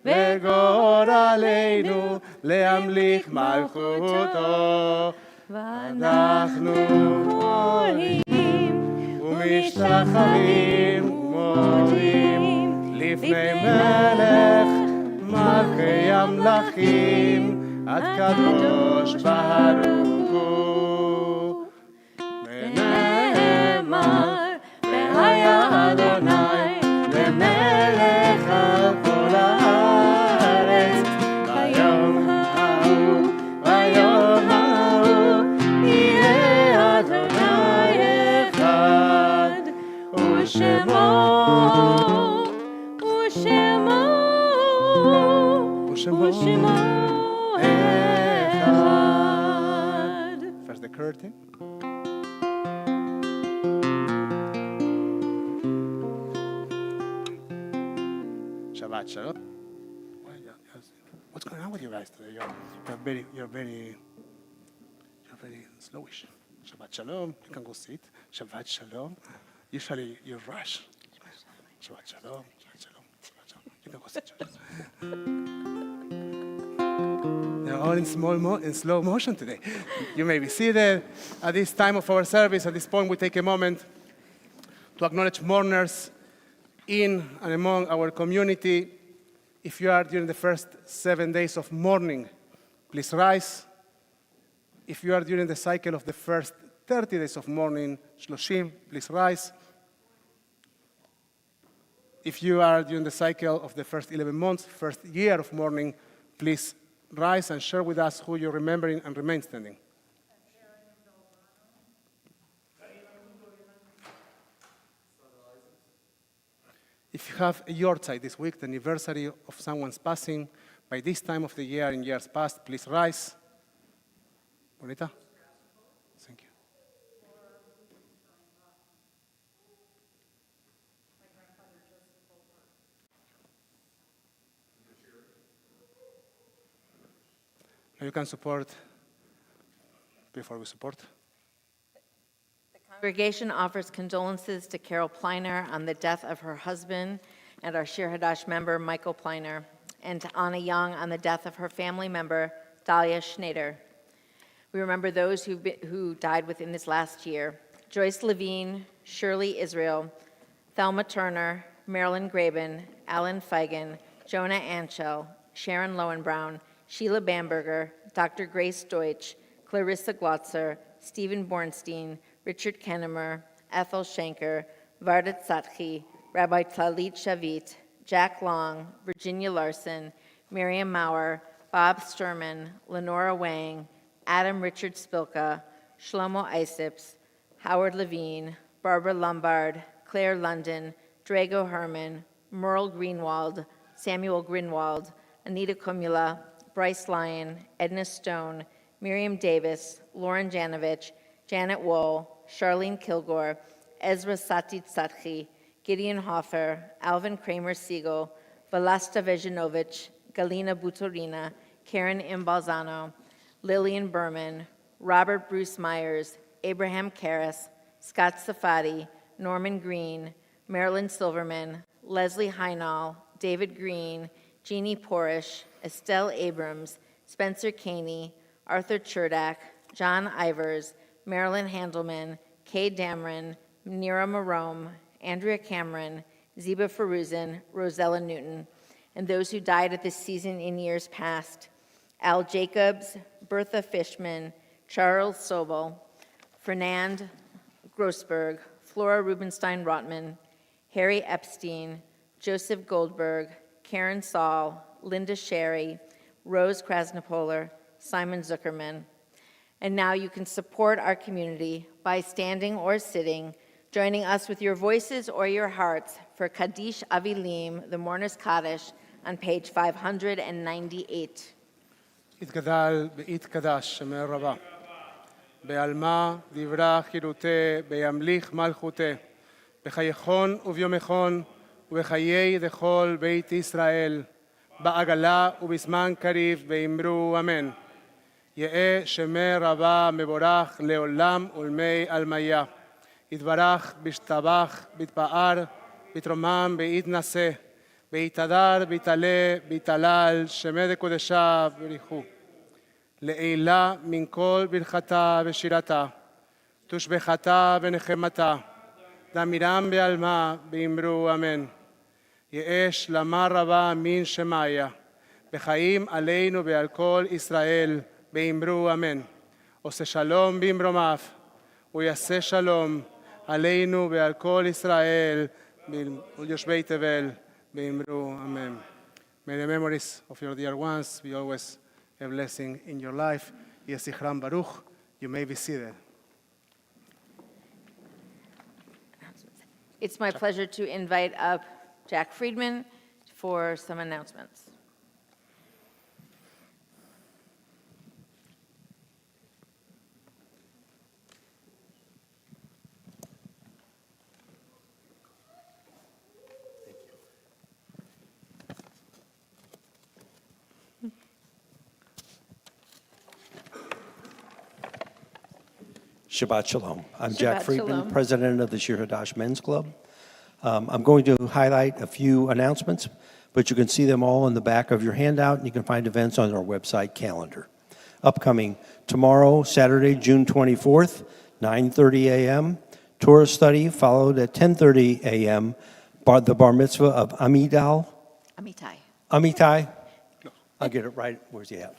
וגורלנו להמליך מלכותו. ואנחנו עולים ומשתחווים ומודים לפני מלך מלכי המלכים, הקדוש ברוך הוא. ונאמר והיה אדוני למלך על כל הארץ, ביום ההוא ביום ההוא יהיה אדוני אחד, ושמו אחד. First the curtain. Shabbat shalom. What's going on with you guys today? You're very slowish. Shabbat shalom. You can go sit. Shabbat shalom. Usually you rush. Shabbat shalom. Shabbat shalom. Shabbat shalom. You can go sit. They're all in slow motion today. You may be seated. At this time of our service, at this point, we take a moment to acknowledge mourners in and among our community. If you are during the first 7 days of mourning, please rise. If you are during the cycle of the first 30 days of mourning, Shloshim, please rise. If you are during the cycle of the first 11 months, first year of mourning, please rise and share with us who you're remembering and remain standing. If you have a yortzeit this week, the anniversary of someone's passing, by this time of the year in years past, please rise. Bonita? Thank you. Now you can support before we support. Congregation offers condolences to Carol Pleiner on the death of her husband and our Shir Hadash member, Michael Pleiner, and to Anna Young on the death of her family member, Dahlia Schneider. We remember those who died within this last year: Joyce Levine, Shirley Israel, Thelma Turner, Marilyn Graben, Alan Feigen, Jonah Anschel, Sharon Lowenbrown, Sheila Bamberger, Dr. Grace Deutsch, Clarissa Glotzer, Stephen Bornstein, Richard Kennemer, Ethel Schenker, Varda Tzatchi, Rabbi Talit Shavit, Jack Long, Virginia Larson, Miriam Maurer, Bob Sturman, Lenora Wang, Adam Richard Spilka, Shlomo Isips, Howard Levine, Barbara Lombard, Claire London, Drago Herman, Merle Greenwald, Samuel Grinwald, Anita Kumula, Bryce Lyon, Edna Stone, Miriam Davis, Lauren Janovich, Janet Wool, Charlene Kilgore, Ezra Sati Tzatchi, Gideon Hoffer, Alvin Kramer Siegel, Vlasta Vejanovich, Galina Butorina, Karen Imbalzano, Lillian Berman, Robert Bruce Myers, Abraham Karras, Scott Safadi, Norman Green, Marilyn Silverman, Leslie Heinall, David Green, Jeannie Porish, Estelle Abrams, Spencer Caney, Arthur Cherdak, John Ivers, Marilyn Handelman, Kay Dameron, Nira Marome, Andrea Cameron, Ziba Feruzin, Rosella Newton, and those who died at this season in years past: Al Jacobs, Bertha Fishman, Charles Sobel, Fernand Grossberg, Flora Rubenstein Rotman, Harry Epstein, Joseph Goldberg, Karen Saul, Linda Sherry, Rose Krasnopoler, Simon Zuckerman. And now you can support our community by standing or sitting, joining us with your voices or your hearts for Kaddish Avilim, the Mourner's Kaddish, on page 598. יתגדל ויתקדש שמי רבה, בעלמה דברה חירותי, בימליך מלכותי, בחייכון וביומכון, ובחיי דכל בית ישראל, בעגלה ובזמן קריב, ואמרו אמן. יהא שמי רבה מבורך לעולם ולמי עלמיה. יתברך, בשתבח, בתפאר, בתרומם, בהתנשא, בהתהדר, בהתעלה, בהתהלל, שמי דקודשה בריחו. לעילה מן כל ברכתה ושירתה, תושבחתה ונחמתה, דמירם בעלמה, באמרו אמן. יהא שלמה רבה מן שמיה, בחיים עלינו ועל כל ישראל, באמרו אמן. עושה שלום במרומיו, ויעשה שלום עלינו ועל כל ישראל, וליושבי תבל, באמרו אמן. May the memories of your dear ones be always a blessing in your life. Yeh zichram baruch. You may be seated. It's my pleasure to invite up Jack Friedman for some announcements. Shabbat Shalom. I'm Shabbat Jack Friedman, Shalom. president of the Shir Hadash Men's Club. I'm going to highlight a few announcements, but you can see them all in the back of your handout, and you can find events on our website calendar. Upcoming tomorrow, Saturday, June 24th, 9:30 a.m., Torah study, followed at 10:30 a.m., the bar mitzvah of Amitai. Amitai? I'll get it right. Where's he at?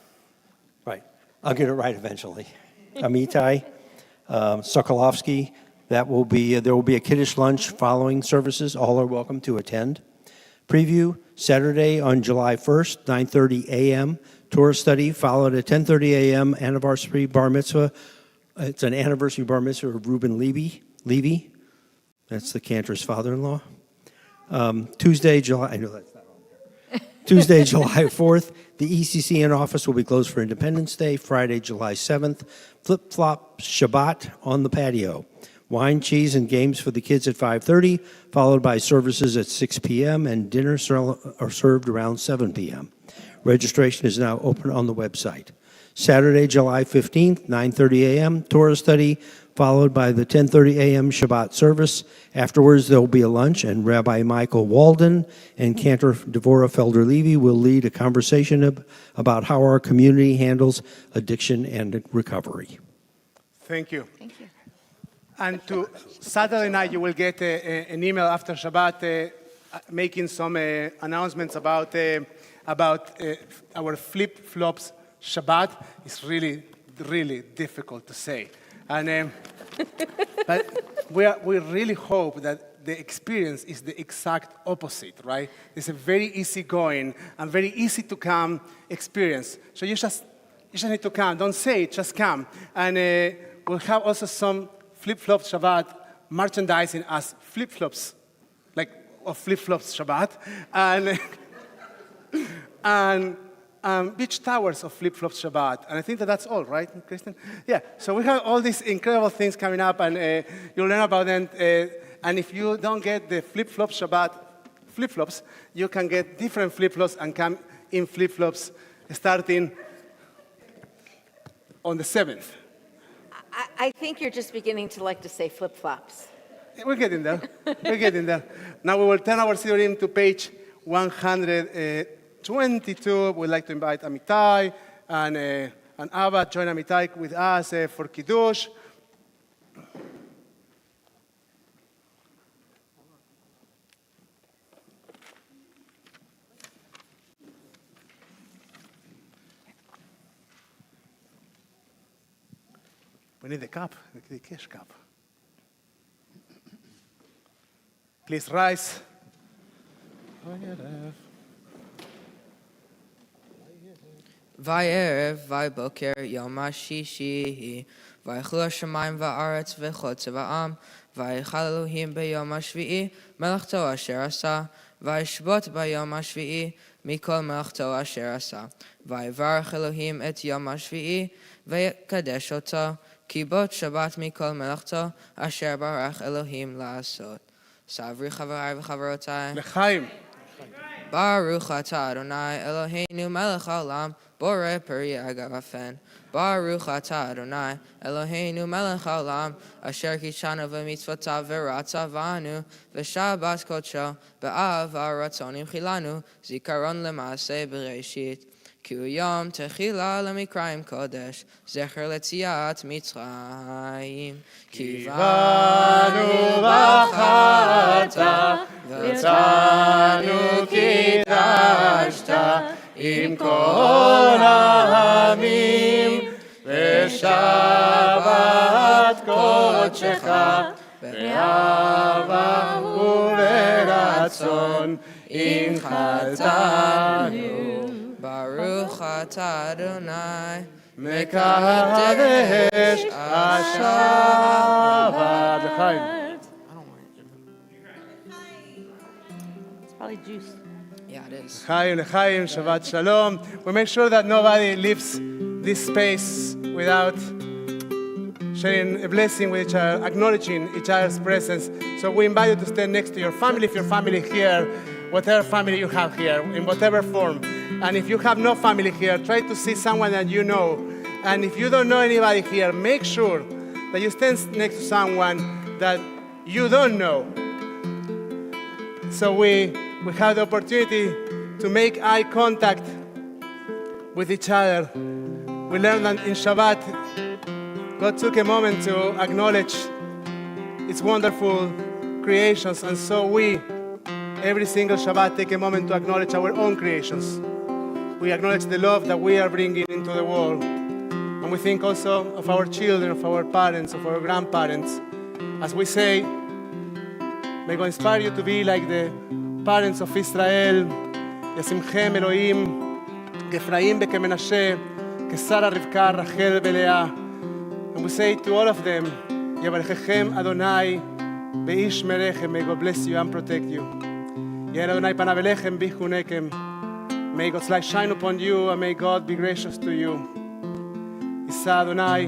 Right. I'll get it right eventually. Amitai. Socolovsky, there will be a Kiddush lunch following services. All are welcome to attend. Preview, Saturday on July 1st, 9:30 a.m. Torah study, followed at 10:30 a.m. Anniversary bar mitzvah. It's an anniversary bar mitzvah of Reuben Levy. That's the cantor's father-in-law. Tuesday, July, I know that's not on there. Tuesday, July 4th, the ECCN office will be closed for Independence Day. Friday, July 7th, flip-flop Shabbat on the patio. Wine, cheese, and games for the kids at 5:30, followed by services at 6 p.m., and dinner are served around 7 p.m. Registration is now open on the website. Saturday, July 15th, 9:30 a.m., Torah study, followed by the 10:30 a.m. Shabbat service. Afterwards, there will be a lunch, and Rabbi Michael Walden and Cantor Devorah Felder-Levy will lead a conversation about how our community handles addiction and recovery. Thank you. Thank you. And to Saturday night, you will get an email after Shabbat making some announcements about our flip-flops Shabbat. It's really, really difficult to say. And but we really hope that the experience is the exact opposite, right? It's a very easygoing and very easy to come experience. So you just need to come. Don't say it, just come. And we'll have also some flip-flop Shabbat merchandising as flip-flops, like of flip-flops Shabbat, and beach towers of flip-flops Shabbat. And I think that's all, right, Kristen? Yeah, so we have all these incredible things coming up, and you'll learn about them. And if you don't get the flip-flop Shabbat flip-flops, you can get different flip-flops and come in flip-flops starting on the 7th. I think you're just beginning to like to say flip-flops. We're getting there. We're getting there. Now we will turn our Sidurim to page 122. We'd like to invite Amitai and Abba join Amitai with us for Kiddush. We need the cup, the cash cup. Please rise. Va'erev, va'boker, yom hashishi, va'echlu hashamayim va'aretz v'chotz va'am, va'echal Elohim b'yom hashvi'i, melachto asher asa, va'ishbot b'yom hashvi'i, mikol melachto asher asa, va'yivarach Elohim et yom hashvi'i, v'yekadesh oto, ki bot Shabbat mikol melachto asher barach Elohim la'asot. Savri chavarai v'chavarotai. L'chaim. Baruch atah Adonai Eloheinu melech haolam borei peri hagafen. Baruch atah Adonai Eloheinu melech haolam asher kishanu v'mitzvotav v'ratzavanu v'shabbat kodsho b'ahava ratzonim chilanu zikaron l'maaseh b'reishit. Ki hu yom techila lemikrayim kodesh zecher letziat Mitzrayim. Kivanu b'chata v'tzanu kidashta im kol ha'amim v'shabbat kodshecha be'ahava u'beratzon im chaltanu. Baruch atah Adonai mekadesh Shabbat. L'chaim. It's probably juice. Yeah, it is. L'chaim, l'chaim, Shabbat Shalom. We make sure that nobody leaves this space without sharing a blessing with each other, acknowledging each other's presence. So we invite you to stand next to your family, if your family here, whatever family you have here, in whatever form. And if you have no family here, try to see someone that you know. And if you don't know anybody here, make sure that you stand next to someone that you don't know. So we have the opportunity to make eye contact with each other. We learned that in Shabbat, God took a moment to acknowledge its wonderful creations. And so we, every single Shabbat, take a moment to acknowledge our own creations. We acknowledge the love that we are bringing into the world. And we think also of our children, of our parents, of our grandparents. As we say, may God inspire you to be like the parents of Israel, Yasimchem Elohim, Gefraim Bekemenashe, Kesara Rivka, Rachel Belea. And we say to all of them, Yavarechechem Adonai, Beish Merechem, may God bless you and protect you. Yeh Adonai panav elechem bichunekem. May God's light shine upon you, and may God be gracious to you. Yisa Adonai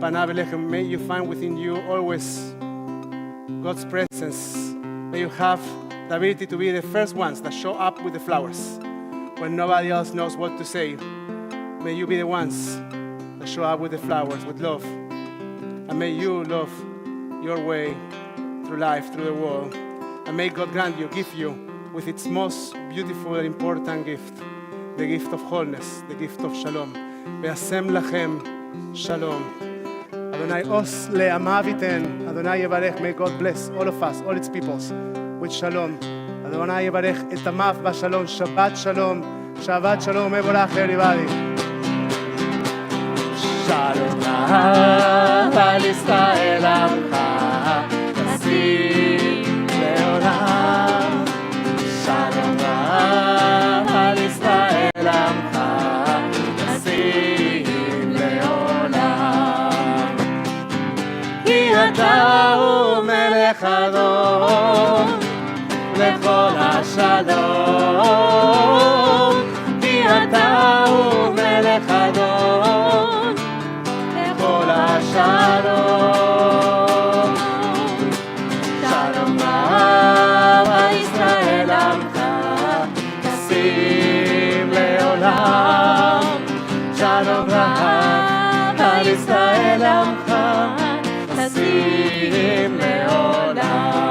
panav elechem. May you find within you always God's presence. May you have the ability to be the first ones that show up with the flowers when nobody else knows what to say. May you be the ones that show up with the flowers, with love. And may you love your way through life, through the world. And may God grant you, give you, with its most beautiful and important gift, the gift of wholeness, the gift of shalom. Ve'asem lachem shalom. Adonai os le'amav iten. Adonai yevarech. May God bless all of us, all its peoples, with shalom. Adonai yevarech et amav b'shalom. Shabbat shalom. Shabbat shalom. Mevorach everybody. Shalom al Israel amcha yasim leolam. Shalom al Israel amcha yasim leolam. Ki ata hu melech adon lechol hashalom. Ki ata hu melech adon lechol hashalom. Shalom al Israel amcha yasim leolam. Shalom al Israel amcha yasim leolam.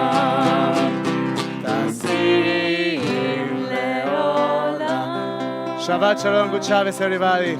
Yasim leolam. Shabbat shalom, good Shabbos, everybody.